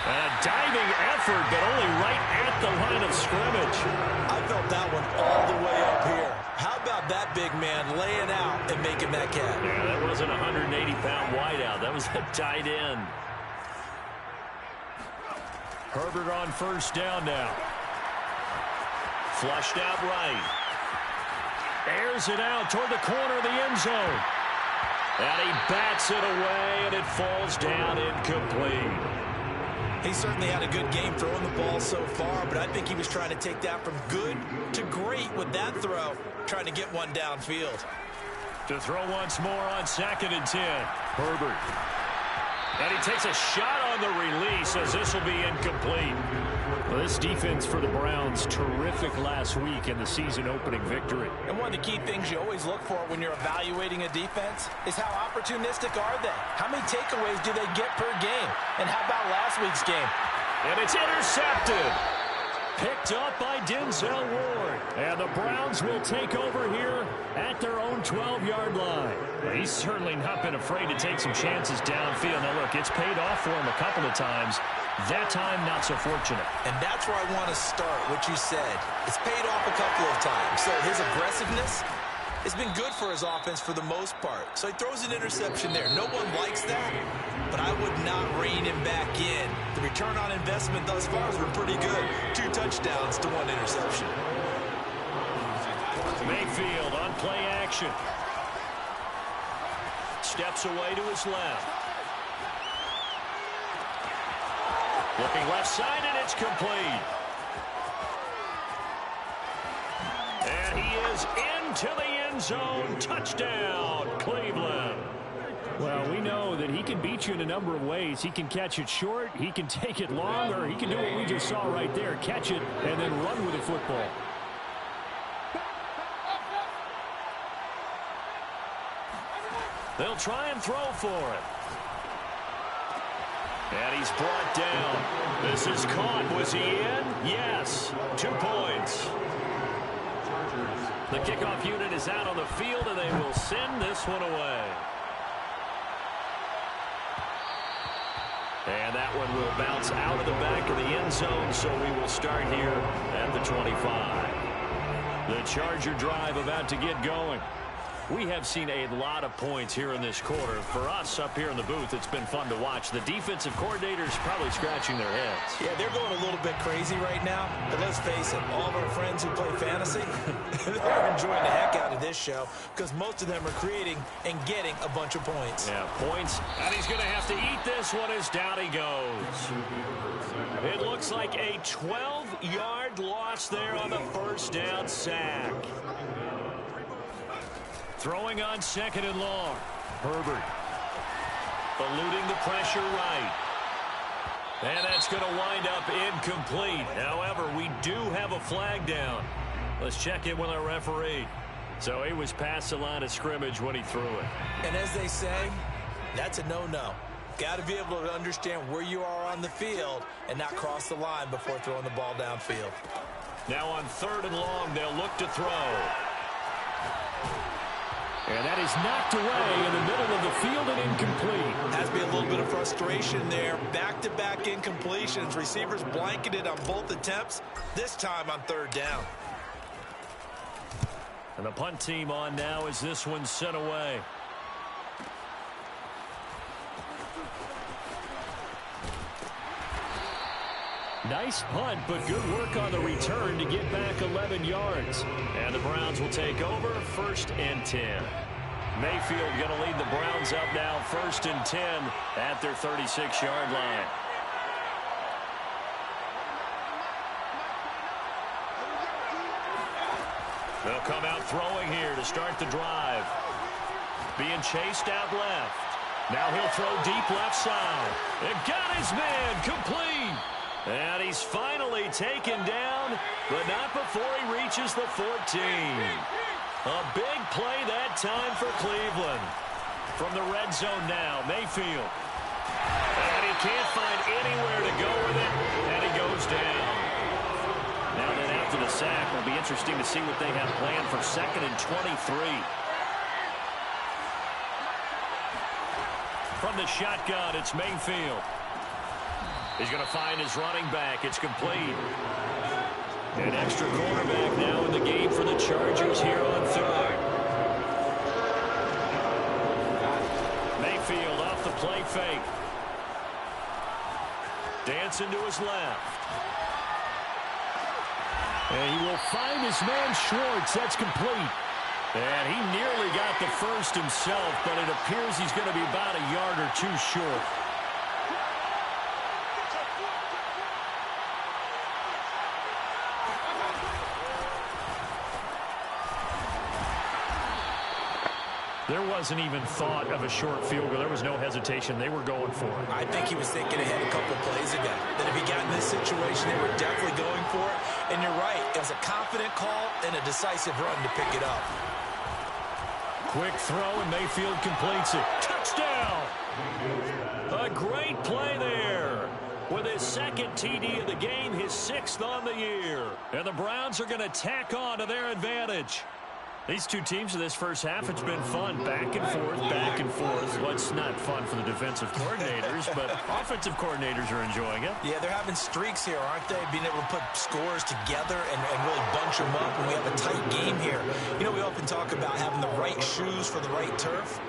And a diving effort, but only right at the line of scrimmage. I felt that one all the way up here. How about that big man laying out and making that catch? Yeah, that wasn't a 180-pound wideout. That was a tight end. Herbert on 1st down now. Flushed out right. Airs it out toward the corner of the end zone. And he bats it away, and it falls down incomplete. He certainly had a good game throwing the ball so far, but I think he was trying to take that from good to great with that throw, trying to get one downfield. To throw once more on 2nd and 10. Herbert. And he takes a shot on the release as this will be incomplete. Well, this defense for the Browns, terrific last week in the season-opening victory. And one of the key things you always look for when you're evaluating a defense is how opportunistic are they? How many takeaways do they get per game? And how about last week's game? And it's intercepted. Picked up by Denzel Ward. And the Browns will take over here at their own 12-yard line. Well, he's certainly not been afraid to take some chances downfield. Now, look, it's paid off for him a couple of times. That time, not so fortunate. And that's where I want to start, what you said. It's paid off a couple of times. So his aggressiveness, It's been good for his offense for the most part. So he throws an interception there. No one likes that, but I would not rein him back in. The return on investment thus far has been pretty good. 2 touchdowns to 1 interception. Mayfield on play action. Steps away to his left. Looking left side, and it's complete. And he is into the end zone. Touchdown, Cleveland. Well, we know that he can beat you in a number of ways. He can catch it short, he can take it long, or he can do what we just saw right there, catch it and then run with the football. They'll try and throw for it. And he's brought down. This is caught. Was he in? Yes. 2 points. The kickoff unit is out on the field, and they will send this one away. And that one will bounce out of the back of the end zone, so we will start here at the 25. The Charger drive about to get going. We have seen a lot of points here in this quarter. For us up here in the booth, it's been fun to watch. The defensive coordinators probably scratching their heads. Yeah, they're going a little bit crazy right now. But let's face it, all of our friends who play fantasy, they're enjoying the heck out of this show because most of them are creating and getting a bunch of points. Yeah, points. And he's going to have to eat this one as down he goes. It looks like a 12-yard loss there on the first down sack. Throwing on 2nd and long. Herbert eluding the pressure right. And that's going to wind up incomplete. However, we do have a flag down. Let's check in with our referee. So he was past the line of scrimmage when he threw it. And as they say, that's a no-no. Got to be able to understand where you are on the field and not cross the line before throwing the ball downfield. Now on 3rd and long, they'll look to throw. And that is knocked away in the middle of the field and incomplete. Has to be a little bit of frustration there. Back-to-back incompletions. Receivers blanketed on both attempts, this time on 3rd down. And the punt team on now as this one's sent away. Nice punt, but good work on the return to get back 11 yards. And the Browns will take over 1st and 10. Mayfield going to lead the Browns up now 1st and 10 at their 36-yard line. They'll come out throwing here to start the drive. Being chased out left. Now he'll throw deep left side. And got his man complete. And he's finally taken down, but not before he reaches the 14. A big play that time for Cleveland. From the red zone now, Mayfield. And he can't find anywhere to go with it, and he goes down. Now then after the sack, it'll be interesting to see what they have planned for 2nd and 23. From the shotgun, it's Mayfield. He's going to find his running back. It's complete. An extra quarterback now in the game for the Chargers here on 3rd. Mayfield off the play fake. Dancing to his left. And he will find his man Schwartz. That's complete. And he nearly got the first himself, but it appears he's going to be about a yard or 2 short. There wasn't even thought of a short field goal. There was no hesitation. They were going for it. I think he was thinking ahead a couple plays ago. That if he got in this situation, they were definitely going for it. And you're right. It was a confident call and a decisive run to pick it up. Quick throw, and Mayfield completes it. Touchdown! A great play there. With his 2nd TD of the game, his 6th on the year. And the Browns are going to tack on to their advantage. These two teams in this first half, it's been fun. Back and forth, back and forth. What's not fun for the defensive coordinators, but offensive coordinators are enjoying it. Yeah, they're having streaks here, aren't they? Being able to put scores together and really bunch them up when we have a tight game here. You know, we often talk about having the right shoes for the right turf.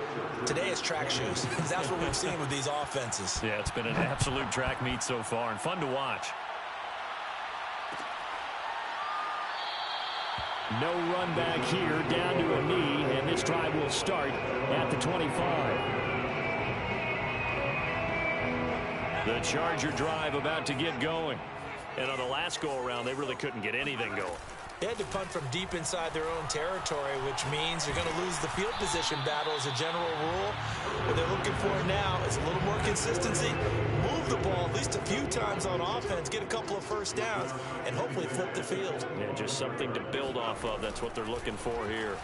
Today it's track shoes. That's what we've seen with these offenses. Yeah, it's been an absolute track meet so far and fun to watch. No run back here, down to a knee, and this drive will start at the 25. The Charger drive about to get going. And on the last go-around, they really couldn't get anything going. They had to punt from deep inside their own territory, which means you're going to lose the field position battle as a general rule. What they're looking for now is a little more consistency, move the ball at least a few times on offense, get a couple of first downs, and hopefully flip the field. Yeah, just something to build off of. That's what they're looking for here.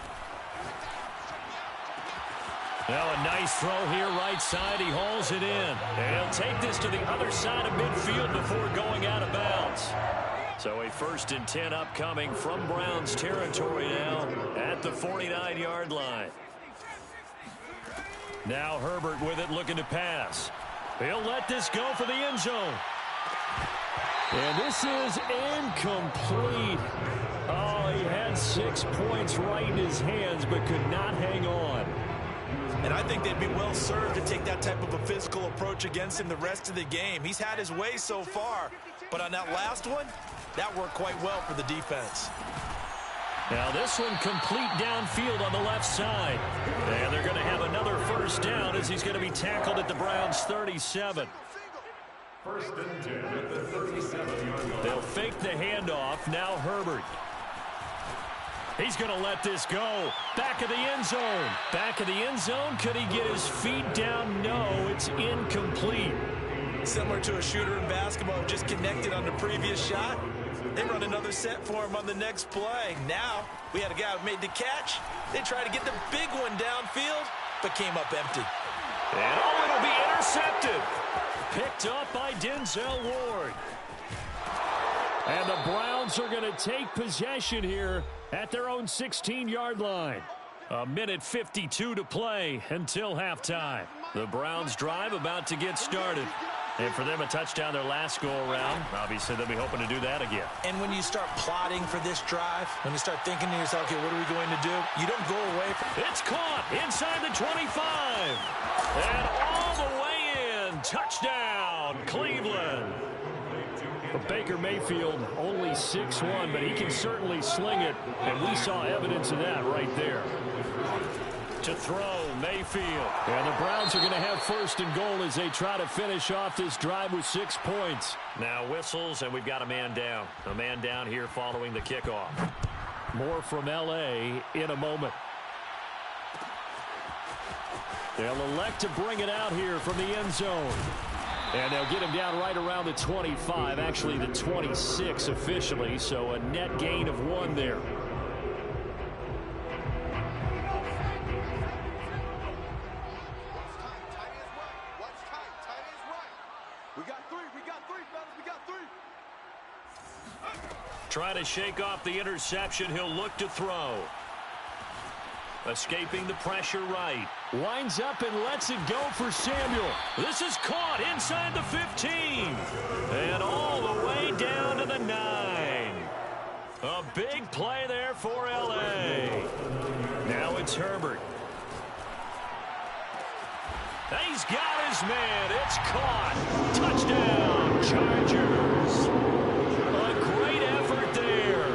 Now a nice throw here, right side. He hauls it in. And he'll take this to the other side of midfield before going out of bounds. So a 1st and 10 upcoming from Browns territory now at the 49-yard line. Now Herbert with it, looking to pass. He'll let this go for the end zone. And this is incomplete. Oh, he had 6 points right in his hands, but could not hang on. And I think they'd be well served to take that type of a physical approach against him the rest of the game. He's had his way so far, but on that last one, that worked quite well for the defense. Now this one complete downfield on the left side. And they're going to have another first down as he's going to be tackled at the Browns' 37. 1st and 10 at the 37-yard line. They'll fake the handoff. Now Herbert. He's going to let this go. Back of the end zone. Back of the end zone. Could he get his feet down? No, it's incomplete. Similar to a shooter in basketball who just connected on the previous shot. They run another set for him on the next play. Now, we had a guy who made the catch. They tried to get the big one downfield, but came up empty. And oh, it'll be intercepted. Picked up by Denzel Ward. And the Browns are going to take possession here at their own 16-yard line. 1:52 to play until halftime. The Browns drive about to get started. And for them, a touchdown their last go-around. Obviously, they'll be hoping to do that again. And when you start plotting for this drive, when you start thinking to yourself, okay, what are we going to do? You don't go away from it. It's caught inside the 25. And all the way in. Touchdown, Cleveland. For Baker Mayfield, only 6'1", but he can certainly sling it, and we saw evidence of that right there. To throw, Mayfield. And the Browns are going to have 1st and goal as they try to finish off this drive with 6 points. Now whistles, and we've got a man down. A man down here following the kickoff. More from L.A. in a moment. They'll elect to bring it out here from the end zone. And they'll get him down right around the 25, actually the 26 officially, so a net gain of 1 there. Trying to shake off the interception. He'll look to throw. Escaping the pressure right. Winds up and lets it go for Samuel. This is caught inside the 15. And all the way down to the 9. A big play there for L.A. Now it's Herbert. He's got his man. It's caught. Touchdown, Chargers. A great effort there.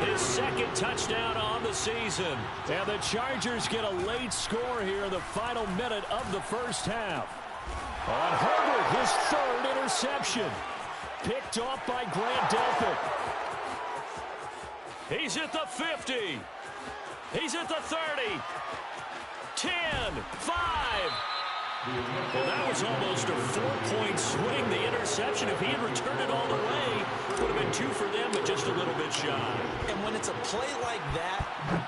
His 2nd touchdown on the season. And the Chargers get a late score here in the final minute of the first half. On Herbert, his 3rd interception. Picked off by Grant Delpit. He's at the 50. He's at the 30. 10, 5. Well, that was almost a 4-point swing, the interception. If he had returned it all the way, it would have been 2 for them, but just a little bit shy. And when it's a play like that,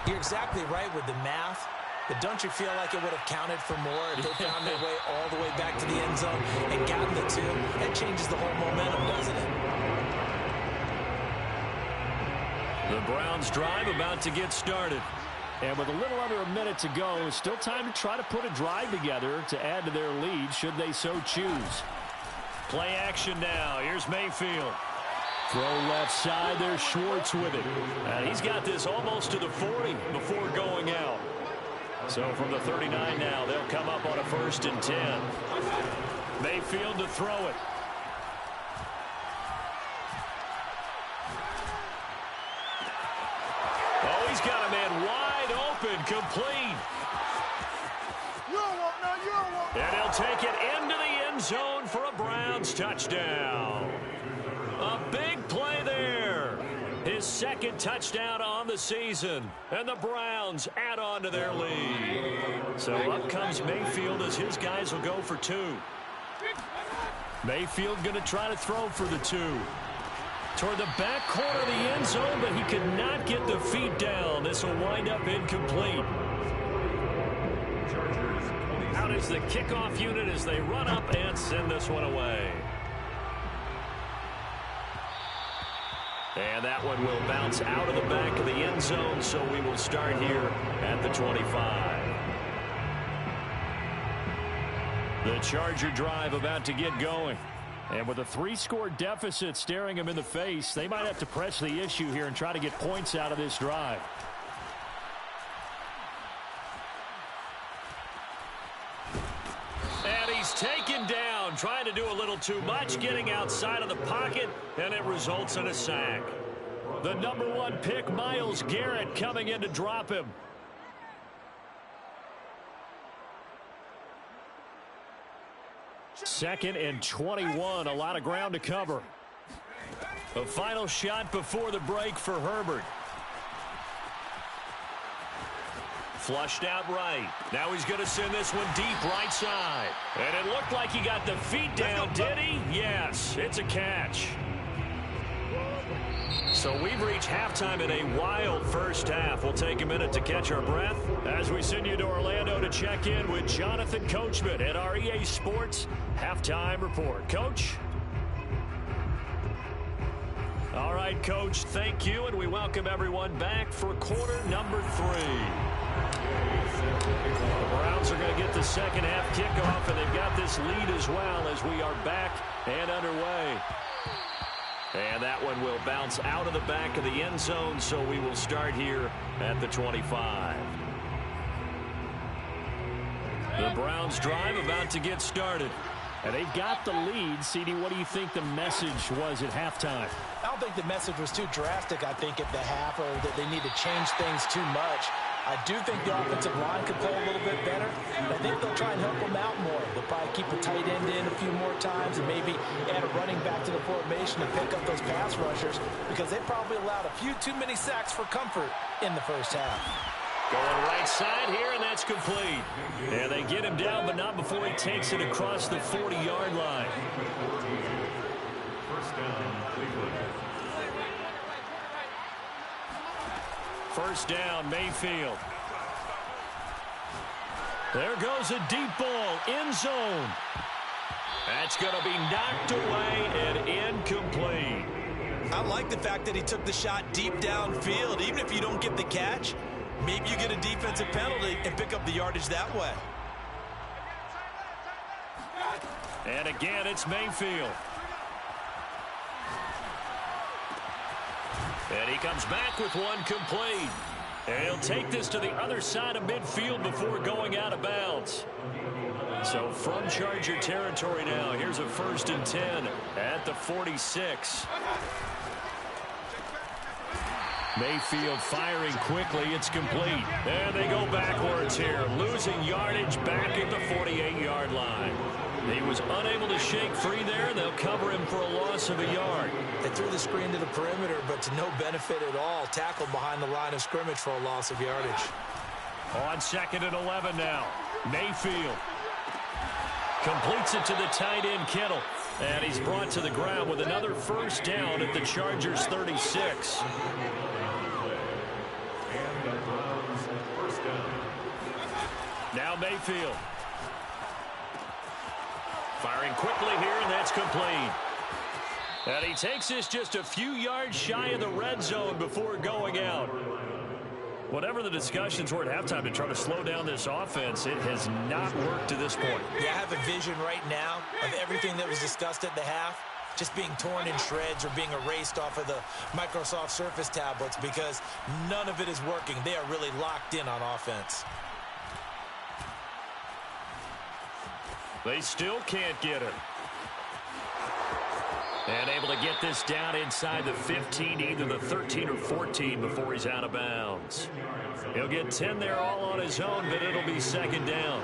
you're exactly right with the math. But don't you feel like it would have counted for more if they found their way all the way back to the end zone and gotten the 2? That changes the whole momentum, doesn't it? The Browns drive about to get started. And with a little under a minute to go, still time to try to put a drive together to add to their lead should they so choose. Play action now. Here's Mayfield. Throw left side. There's Schwartz with it. And he's got this almost to the 40 before going out. So from the 39 now, they'll come up on a 1st and 10. Mayfield to throw it. Oh, he's got a man wide open, complete. And he'll take it into the end zone for a Browns touchdown. A big play there. His 2nd touchdown on the season. And the Browns add on to their lead. So up comes Mayfield as his guys will go for 2. Mayfield going to try to throw for the 2. Toward the back corner of the end zone, but he could not get the feet down. This will wind up incomplete. Out is the kickoff unit as they run up and send this one away. And that one will bounce out of the back of the end zone, so we will start here at the 25. The Charger drive about to get going. And with a 3-score deficit staring them in the face, they might have to press the issue here and try to get points out of this drive. And he's taken down, trying to do a little too much, getting outside of the pocket, and it results in a sack. The number 1 pick, Myles Garrett, coming in to drop him. Second and 21, a lot of ground to cover. A final shot before the break for Herbert. Flushed out right. Now he's going to send this one deep right side. And it looked like he got the feet down, did he? Yes, it's a catch. So we've reached halftime in a wild first half. We'll take a minute to catch our breath as we send you to Orlando to check in with Jonathan Coachman at our EA Sports Halftime Report. Coach? All right, Coach, thank you, and we welcome everyone back for quarter number 3. The Browns are going to get the second half kickoff, and they've got this lead as well as we are back and underway. And that one will bounce out of the back of the end zone, so we will start here at the 25. The Browns drive about to get started. And they've got the lead. CD, what do you think the message was at halftime? I don't think the message was too drastic, I think, at the half, or that they need to change things too much. I do think the offensive line could play a little bit better. And I think they'll try and help them out more. They'll probably keep a tight end in a few more times and maybe add a running back to the formation and pick up those pass rushers, because they probably allowed a few too many sacks for comfort in the first half. Going right side here, and that's complete. And they get him down, but not before he takes it across the 40-yard line. First down, Cleveland. First down, Mayfield. There goes a deep ball, end zone. That's going to be knocked away and incomplete. I like the fact that he took the shot deep downfield. Even if you don't get the catch, maybe you get a defensive penalty and pick up the yardage that way. And again, it's Mayfield. And he comes back with one complete. And he'll take this to the other side of midfield before going out of bounds. So from Charger territory now, here's a 1st and 10 at the 46. Mayfield firing quickly. It's complete. And they go backwards here, losing yardage back at the 48-yard line. He was unable to shake free there, and they'll cover him for a loss of a yard. They threw the screen to the perimeter, but to no benefit at all. Tackled behind the line of scrimmage for a loss of yardage. On 2nd and 11 now, Mayfield completes it to the tight end, Kittle. And he's brought to the ground with another first down at the Chargers' 36. Now Mayfield. Firing quickly here, and that's complete. And he takes this just a few yards shy of the red zone before going out. Whatever the discussions were at halftime to try to slow down this offense, it has not worked to this point. Yeah, I have a vision right now of everything that was discussed at the half just being torn in shreds or being erased off of the Microsoft Surface tablets because none of it is working. They are really locked in on offense. They still can't get it. And able to get this down inside the 15, either the 13 or 14 before he's out of bounds. He'll get 10 there all on his own, but it'll be second down.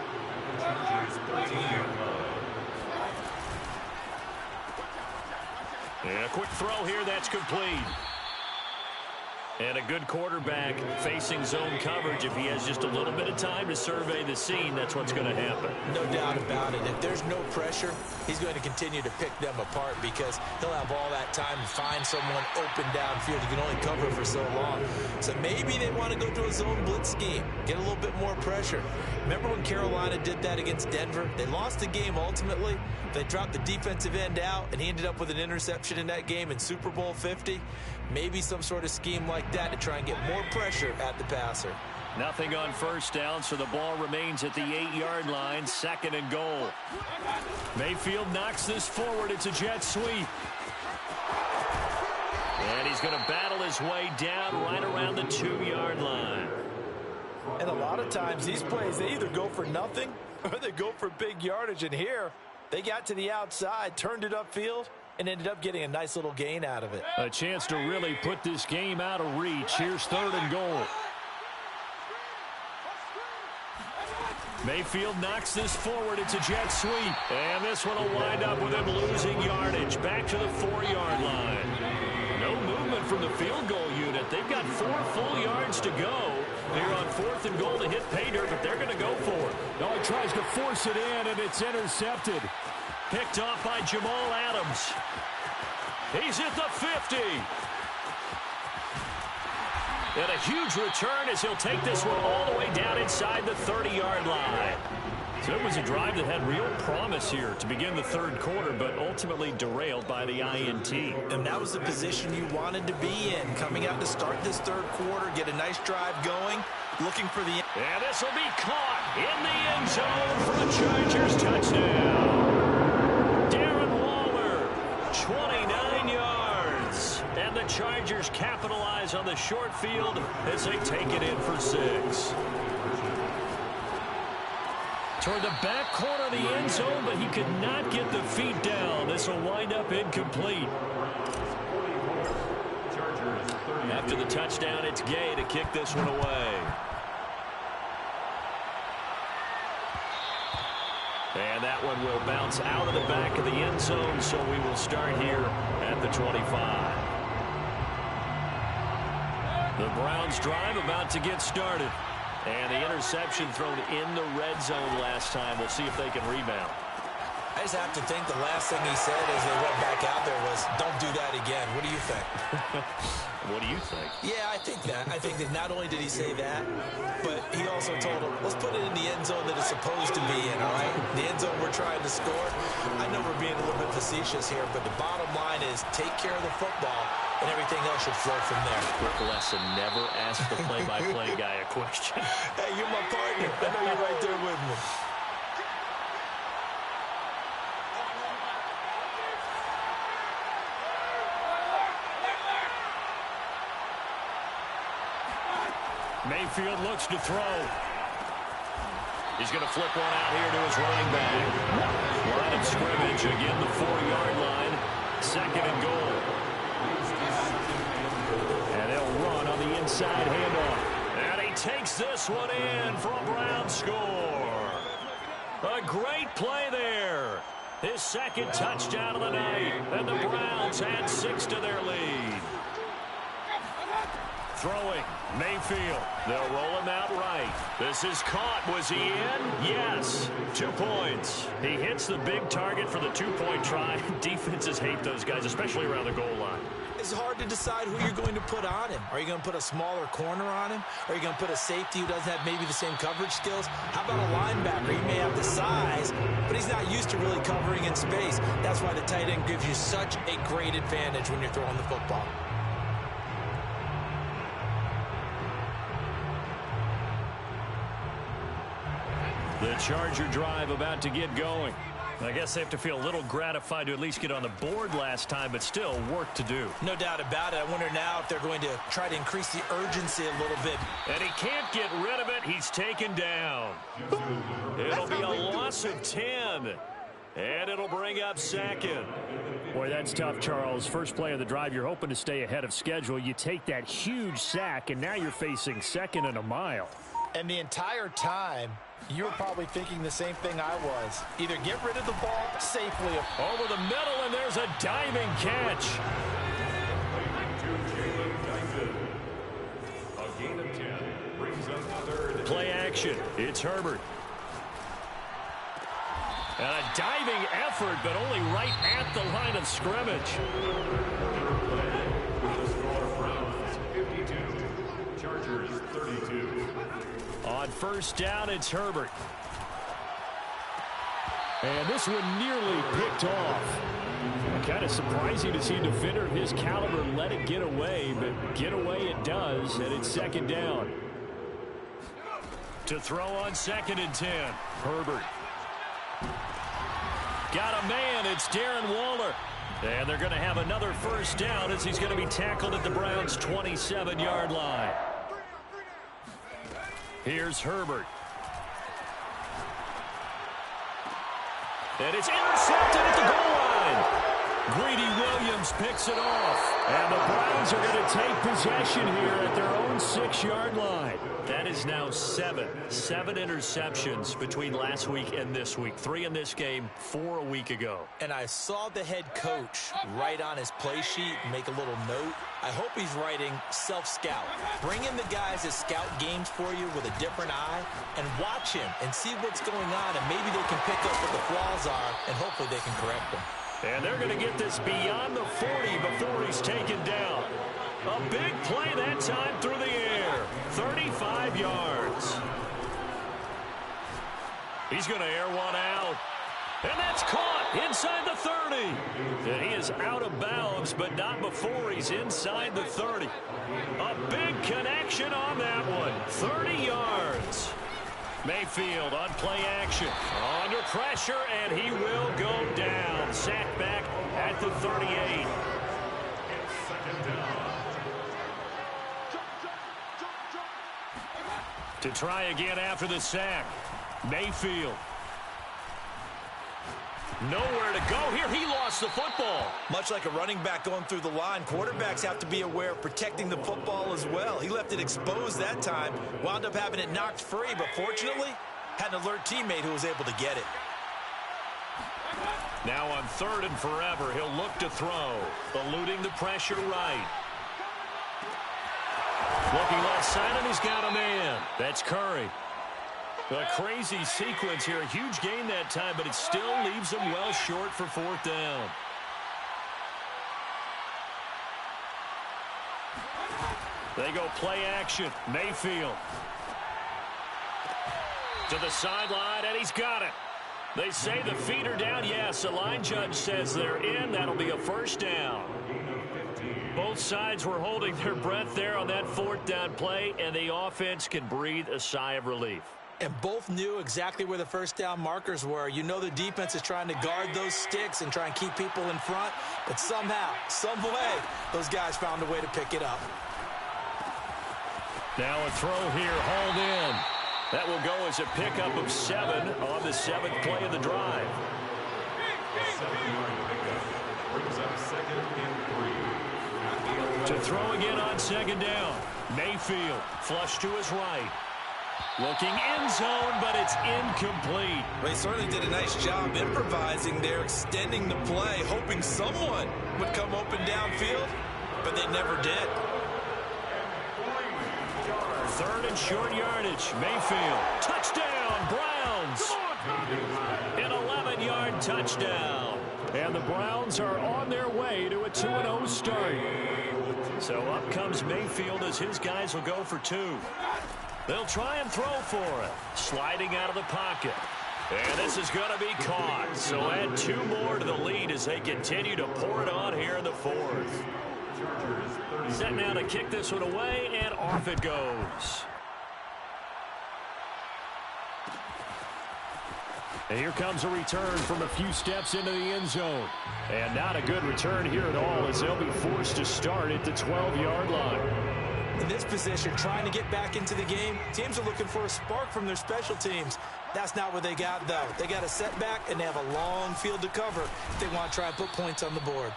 And a quick throw here, that's complete. And a good quarterback facing zone coverage. If he has just a little bit of time to survey the scene, that's what's going to happen. No doubt about it. If there's no pressure, he's going to continue to pick them apart because he'll have all that time to find someone open downfield. He can only cover for so long. So maybe they want to go to a zone blitz scheme, get a little bit more pressure. Remember when Carolina did that against Denver? They lost the game ultimately. They dropped the defensive end out, and he ended up with an interception in that game in Super Bowl 50. Maybe some sort of scheme like that to try and get more pressure at the passer. Nothing on first down, so the ball remains at the 8-yard line, second and goal. Mayfield knocks this forward. It's a jet sweep. And he's going to battle his way down right around the 2-yard line. And a lot of times these plays, they either go for nothing or they go for big yardage. And here, they got to the outside, turned it upfield, and ended up getting a nice little gain out of it. A chance to really put this game out of reach. Here's third and goal. Mayfield knocks this forward. It's a jet sweep. And this one will wind up with him losing yardage. Back to the 4-yard line. No movement from the field goal unit. They've got 4 full yards to go. They're on 4th and goal to hit pay dirt, but they're going to go for it. No, he tries to force it in, and it's intercepted. Picked off by Jamal Adams. He's at the 50. And a huge return as he'll take this one all the way down inside the 30-yard line. So it was a drive that had real promise here to begin the third quarter, but ultimately derailed by the INT. And that was the position you wanted to be in. Coming out to start this third quarter, get a nice drive going, looking for the... And this will be caught in the end zone for a Chargers touchdown. Darren Waller, 29 yards. And the Chargers capitalize on the short field as they take it in for 6. Toward the back corner of the end zone, but he could not get the feet down. This will wind up incomplete. After the touchdown, it's Gay to kick this one away. And that one will bounce out of the back of the end zone, so we will start here at the 25. The Browns drive about to get started. And the interception thrown in the red zone last time. We'll see if they can rebound. I just have to think the last thing he said as they went back out there was, don't do that again. What do you think? What do you think? Yeah, I think that. I think that not only did he say that, but he also told him, let's put it in the end zone that it's supposed to be in, all right? The end zone we're trying to score. I know we're being a little bit facetious here, but the bottom line is take care of the football, and everything else should flow from there. Quick lesson, never ask the play-by-play guy a question. Hey, you're my partner. I know you're right there with me. Mayfield looks to throw. He's going to flip one out here to his running back. Line of scrimmage, again the 4-yard line. Second and goal. And they'll run on the inside handoff. And he takes this one in for a Brown score. A great play there. His second touchdown of the night. And the Browns add 6 to their lead. Throwing, Mayfield. They'll roll him out right. This is caught. Was he in? Yes. 2 points. He hits the big target for the 2-point try. Defenses hate those guys, especially around the goal line. It's hard to decide who you're going to put on him. Are you going to put a smaller corner on him? Are you going to put a safety who doesn't have maybe the same coverage skills? How about a linebacker? He may have the size, but he's not used to really covering in space. That's why the tight end gives you such a great advantage when you're throwing the football. The Charger drive about to get going. I guess they have to feel a little gratified to at least get on the board last time, but still work to do. No doubt about it. I wonder now if they're going to try to increase the urgency a little bit. And he can't get rid of it. He's taken down. It'll be a loss of 10. And it'll bring up second. Boy, that's tough, Charles. First play of the drive, you're hoping to stay ahead of schedule. You take that huge sack, and now you're facing second and a mile. And the entire time, you were probably thinking the same thing I was. Either get rid of the ball safely. Over the middle, and there's a diving catch. A gain of 10 brings up the third. Play action. It's Herbert. And a diving effort, but only right at the line of scrimmage. The score, Browns 52, Chargers 32. On first down, it's Herbert. And this one nearly picked off. Kind of surprising to see a defender of his caliber let it get away, but get away it does, and it's second down. To throw on 2nd and 10, Herbert. Got a man, it's Darren Waller. And they're going to have another first down as he's going to be tackled at the Browns' 27-yard line. Here's Herbert. And it's intercepted at the goal line. Greedy Williams picks it off. And the Browns are going to take possession here at their own 6-yard line. That is now 7 interceptions between last week and this week. 3 in this game, 4 a week ago. And I saw the head coach write on his play sheet and make a little note. I hope he's writing self-scout. Bring in the guys that scout games for you with a different eye and watch him and see what's going on, and maybe they can pick up what the flaws are, and hopefully they can correct them. And they're going to get this beyond the 40 before he's taken down. A big play that time through the air. 35 yards. He's going to air one out. And that's caught inside the 30. And he is out of bounds, but not before he's inside the 30. A big connection on that one. 30 yards. Mayfield on play action. Under pressure, and he will go down. Sacked back at the 38. To try again after the sack. Mayfield. Nowhere to go here. He lost the football. Much like a running back going through the line, quarterbacks have to be aware of protecting the football as well. He left it exposed that time, wound up having it knocked free, but fortunately, had an alert teammate who was able to get it. Now on 3rd and forever, he'll look to throw, eluding the pressure right. Looking left side, and he's got a man. That's Curry. A crazy sequence here. A huge gain that time, but it still leaves him well short for 4th down. They go play action. Mayfield. To the sideline, and he's got it. They say the feet are down. Yes, the line judge says they're in. That'll be a first down. Both sides were holding their breath there on that 4th down play, and the offense can breathe a sigh of relief. And both knew exactly where the first down markers were. You know the defense is trying to guard those sticks and try and keep people in front, but somehow, some way, those guys found a way to pick it up. Now a throw here, hauled in. That will go as a pickup of 7 on the 7th play of the drive. 7-yard pickup brings up 2nd and 3. To throw again on 2nd down. Mayfield, flush to his right. Looking end zone, but it's incomplete. They certainly did a nice job improvising there, extending the play, hoping someone would come open downfield, but they never did. 3rd and short yardage. Mayfield. Touchdown, Browns. An 11-yard touchdown. And the Browns are on their way to a 2-0 start. So up comes Mayfield as his guys will go for 2. They'll try and throw for it. Sliding out of the pocket. And this is going to be caught. So add 2 more to the lead as they continue to pour it on here in the 4th. Set now to kick this one away, and off it goes. And here comes a return from a few steps into the end zone. And not a good return here at all, as they'll be forced to start at the 12-yard line. In this position, trying to get back into the game, teams are looking for a spark from their special teams. That's not what they got, though. They got a setback, and they have a long field to cover if they want to try and put points on the board.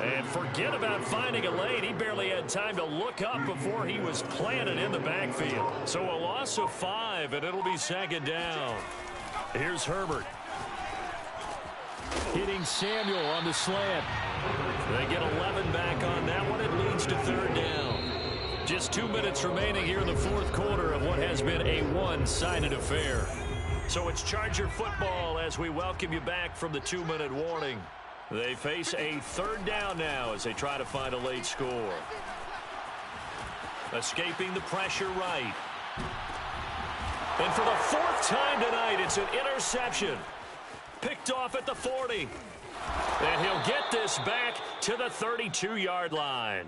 And forget about finding a lane. He barely had time to look up before he was planted in the backfield. So a loss of 5, and it'll be second down. Here's Herbert. Hitting Samuel on the slant. They get 11 back on that one. It leads to third down. Just 2 minutes remaining here in the fourth quarter of what has been a one-sided affair. So it's Charger football as we welcome you back from the 2-minute warning. They face a third down now as they try to find a late score. Escaping the pressure right. And for the 4th time tonight, it's an interception. Picked off at the 40. And he'll get this back to the 32-yard line.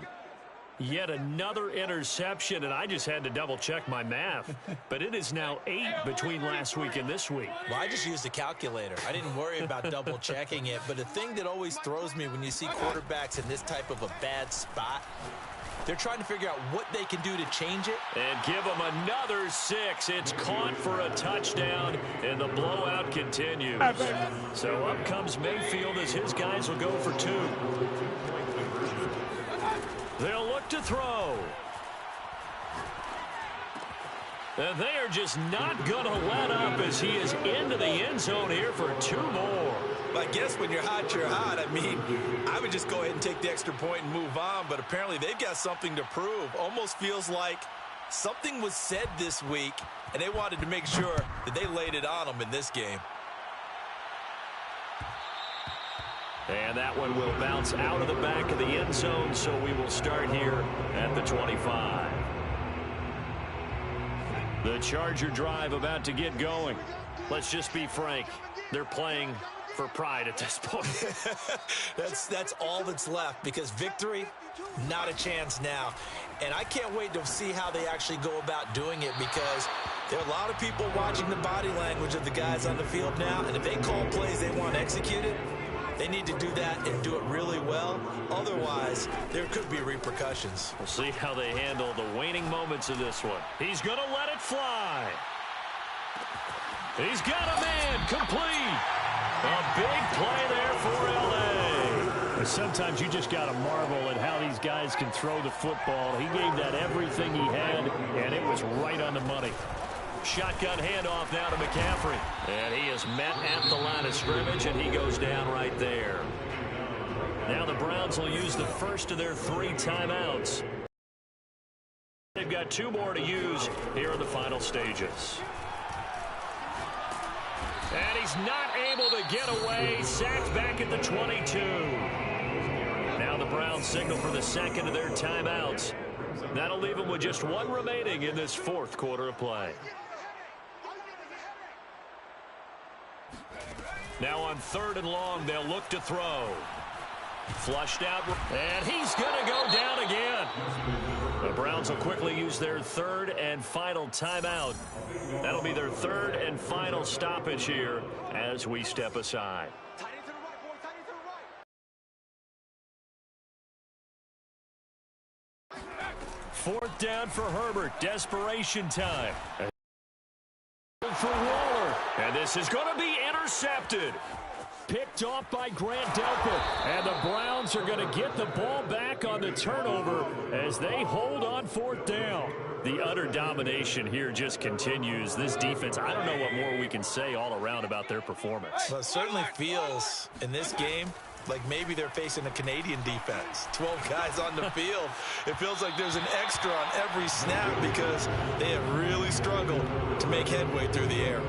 Yet another interception, and I just had to double-check my math. But it is now 8 between last week and this week. Well, I just used a calculator. I didn't worry about double-checking it. But the thing that always throws me when you see quarterbacks in this type of a bad spot, they're trying to figure out what they can do to change it. And give them another 6. It's caught for a touchdown, and the blowout continues. So up comes Mayfield as his guys will go for 2. They'll look to throw. And they are just not going to let up as he is into the end zone here for 2 more. I guess when you're hot, you're hot. I mean, I would just go ahead and take the extra point and move on, but apparently they've got something to prove. Almost feels like something was said this week, and they wanted to make sure that they laid it on them in this game. And that one will bounce out of the back of the end zone, so we will start here at the 25. The Charger drive about to get going. Let's just be frank. They're playing for pride at this point. That's all that's left, because victory, not a chance now. And I can't wait to see how they actually go about doing it, because there are a lot of people watching the body language of the guys on the field now, and if they call plays they want executed, they need to do that and do it really well. Otherwise, there could be repercussions. We'll see how they handle the waning moments of this one. He's going to let it fly. He's got a man complete. A big play there for L.A. Sometimes you just got to marvel at how these guys can throw the football. He gave that everything he had, and it was right on the money. Shotgun handoff now to McCaffrey. And he is met at the line of scrimmage, and he goes down right there. Now the Browns will use the first of their 3 timeouts. They've got 2 more to use here in the final stages. And he's not able to get away. Sacked back at the 22. Now the Browns signal for the second of their timeouts. That'll leave them with just 1 remaining in this 4th quarter of play. Now on 3rd and long, they'll look to throw. Flushed out, and he's going to go down again. The Browns will quickly use their 3rd and final timeout. That'll be their 3rd and final stoppage here as we step aside. Fourth down for Herbert. Desperation time. For Waller. And this is going to be intercepted. Picked off by Grant Delpit. And the Browns are going to get the ball back on the turnover as they hold on 4th down. The utter domination here just continues. This defense, I don't know what more we can say all around about their performance. Well, it certainly feels in this game like maybe they're facing a Canadian defense. 12 guys on the field. It feels like there's an extra on every snap because they have really struggled to make headway through the air.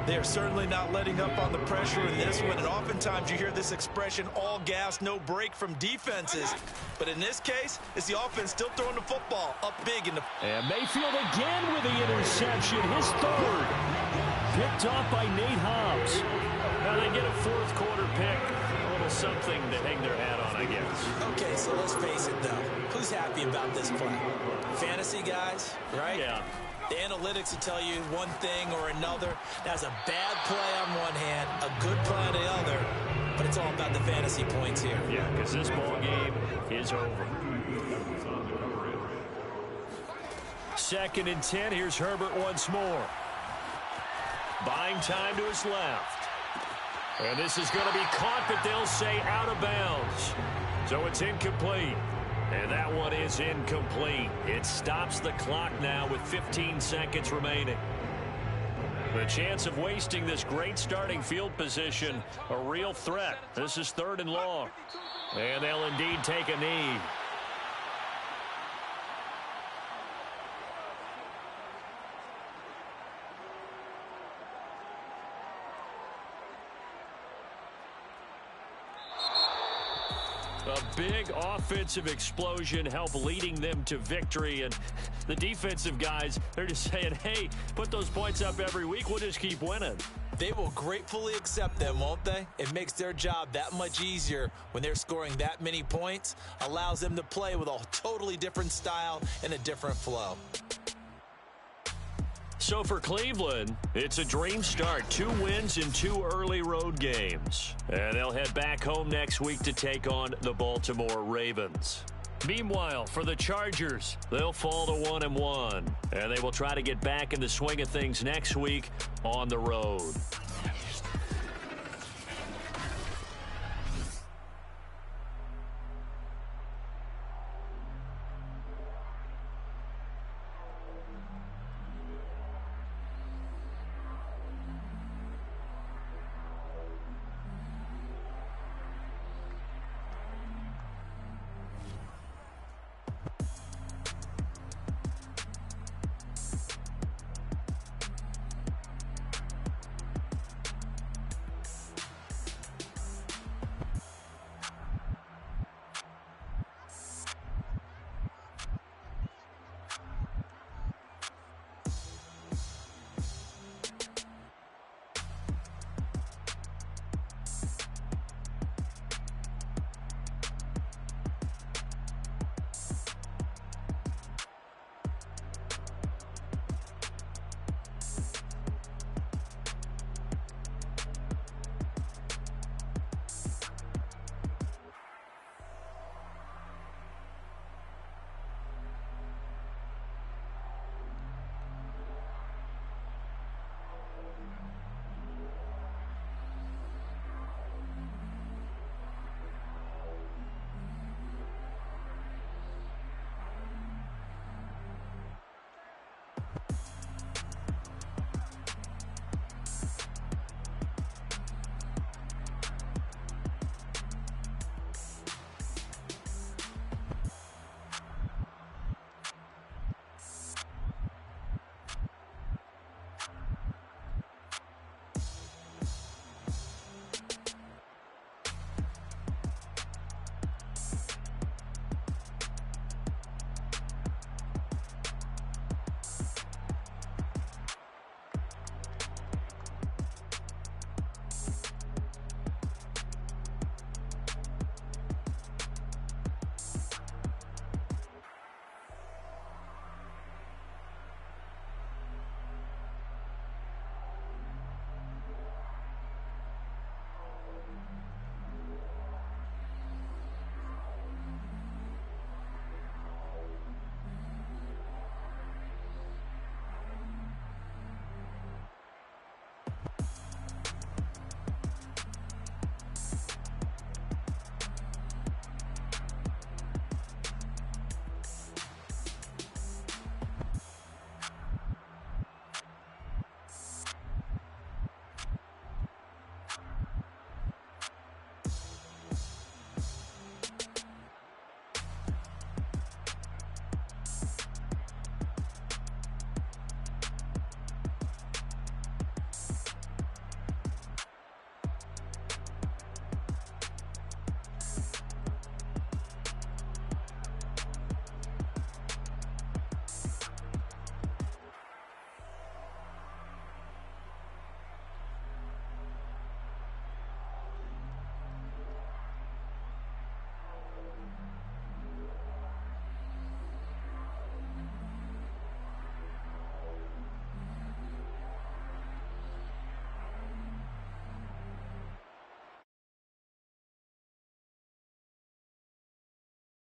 They are certainly not letting up on the pressure in this one, and oftentimes you hear this expression, all gas, no break from defenses. But in this case, it's the offense still throwing the football up big in the... And Mayfield again with the interception, his 3rd. Picked off by Nate Hobbs. Now they get a 4th quarter pick. A little something to hang their hat on, I guess. Okay, so let's face it, though. Who's happy about this play? Fantasy guys, right? Yeah. The analytics will tell you one thing or another. That's a bad play on one hand, a good play on the other, but it's all about the fantasy points here. Yeah, because this ball game is over. 2nd and 10. Here's Herbert once more. Buying time to his left. And this is going to be caught, but they'll say out of bounds. So it's incomplete. And that one is incomplete. It stops the clock now with 15 seconds remaining. The chance of wasting this great starting field position, a real threat. This is 3rd and long. And they'll indeed take a knee. A big offensive explosion helped leading them to victory. And the defensive guys, they're just saying, hey, put those points up every week. We'll just keep winning. They will gratefully accept them, won't they? It makes their job that much easier when they're scoring that many points. Allows them to play with a totally different style and a different flow. So for Cleveland, it's a dream start. 2 wins in 2 early road games. And they'll head back home next week to take on the Baltimore Ravens. Meanwhile, for the Chargers, they'll fall to 1-1. And they will try to get back in the swing of things next week on the road.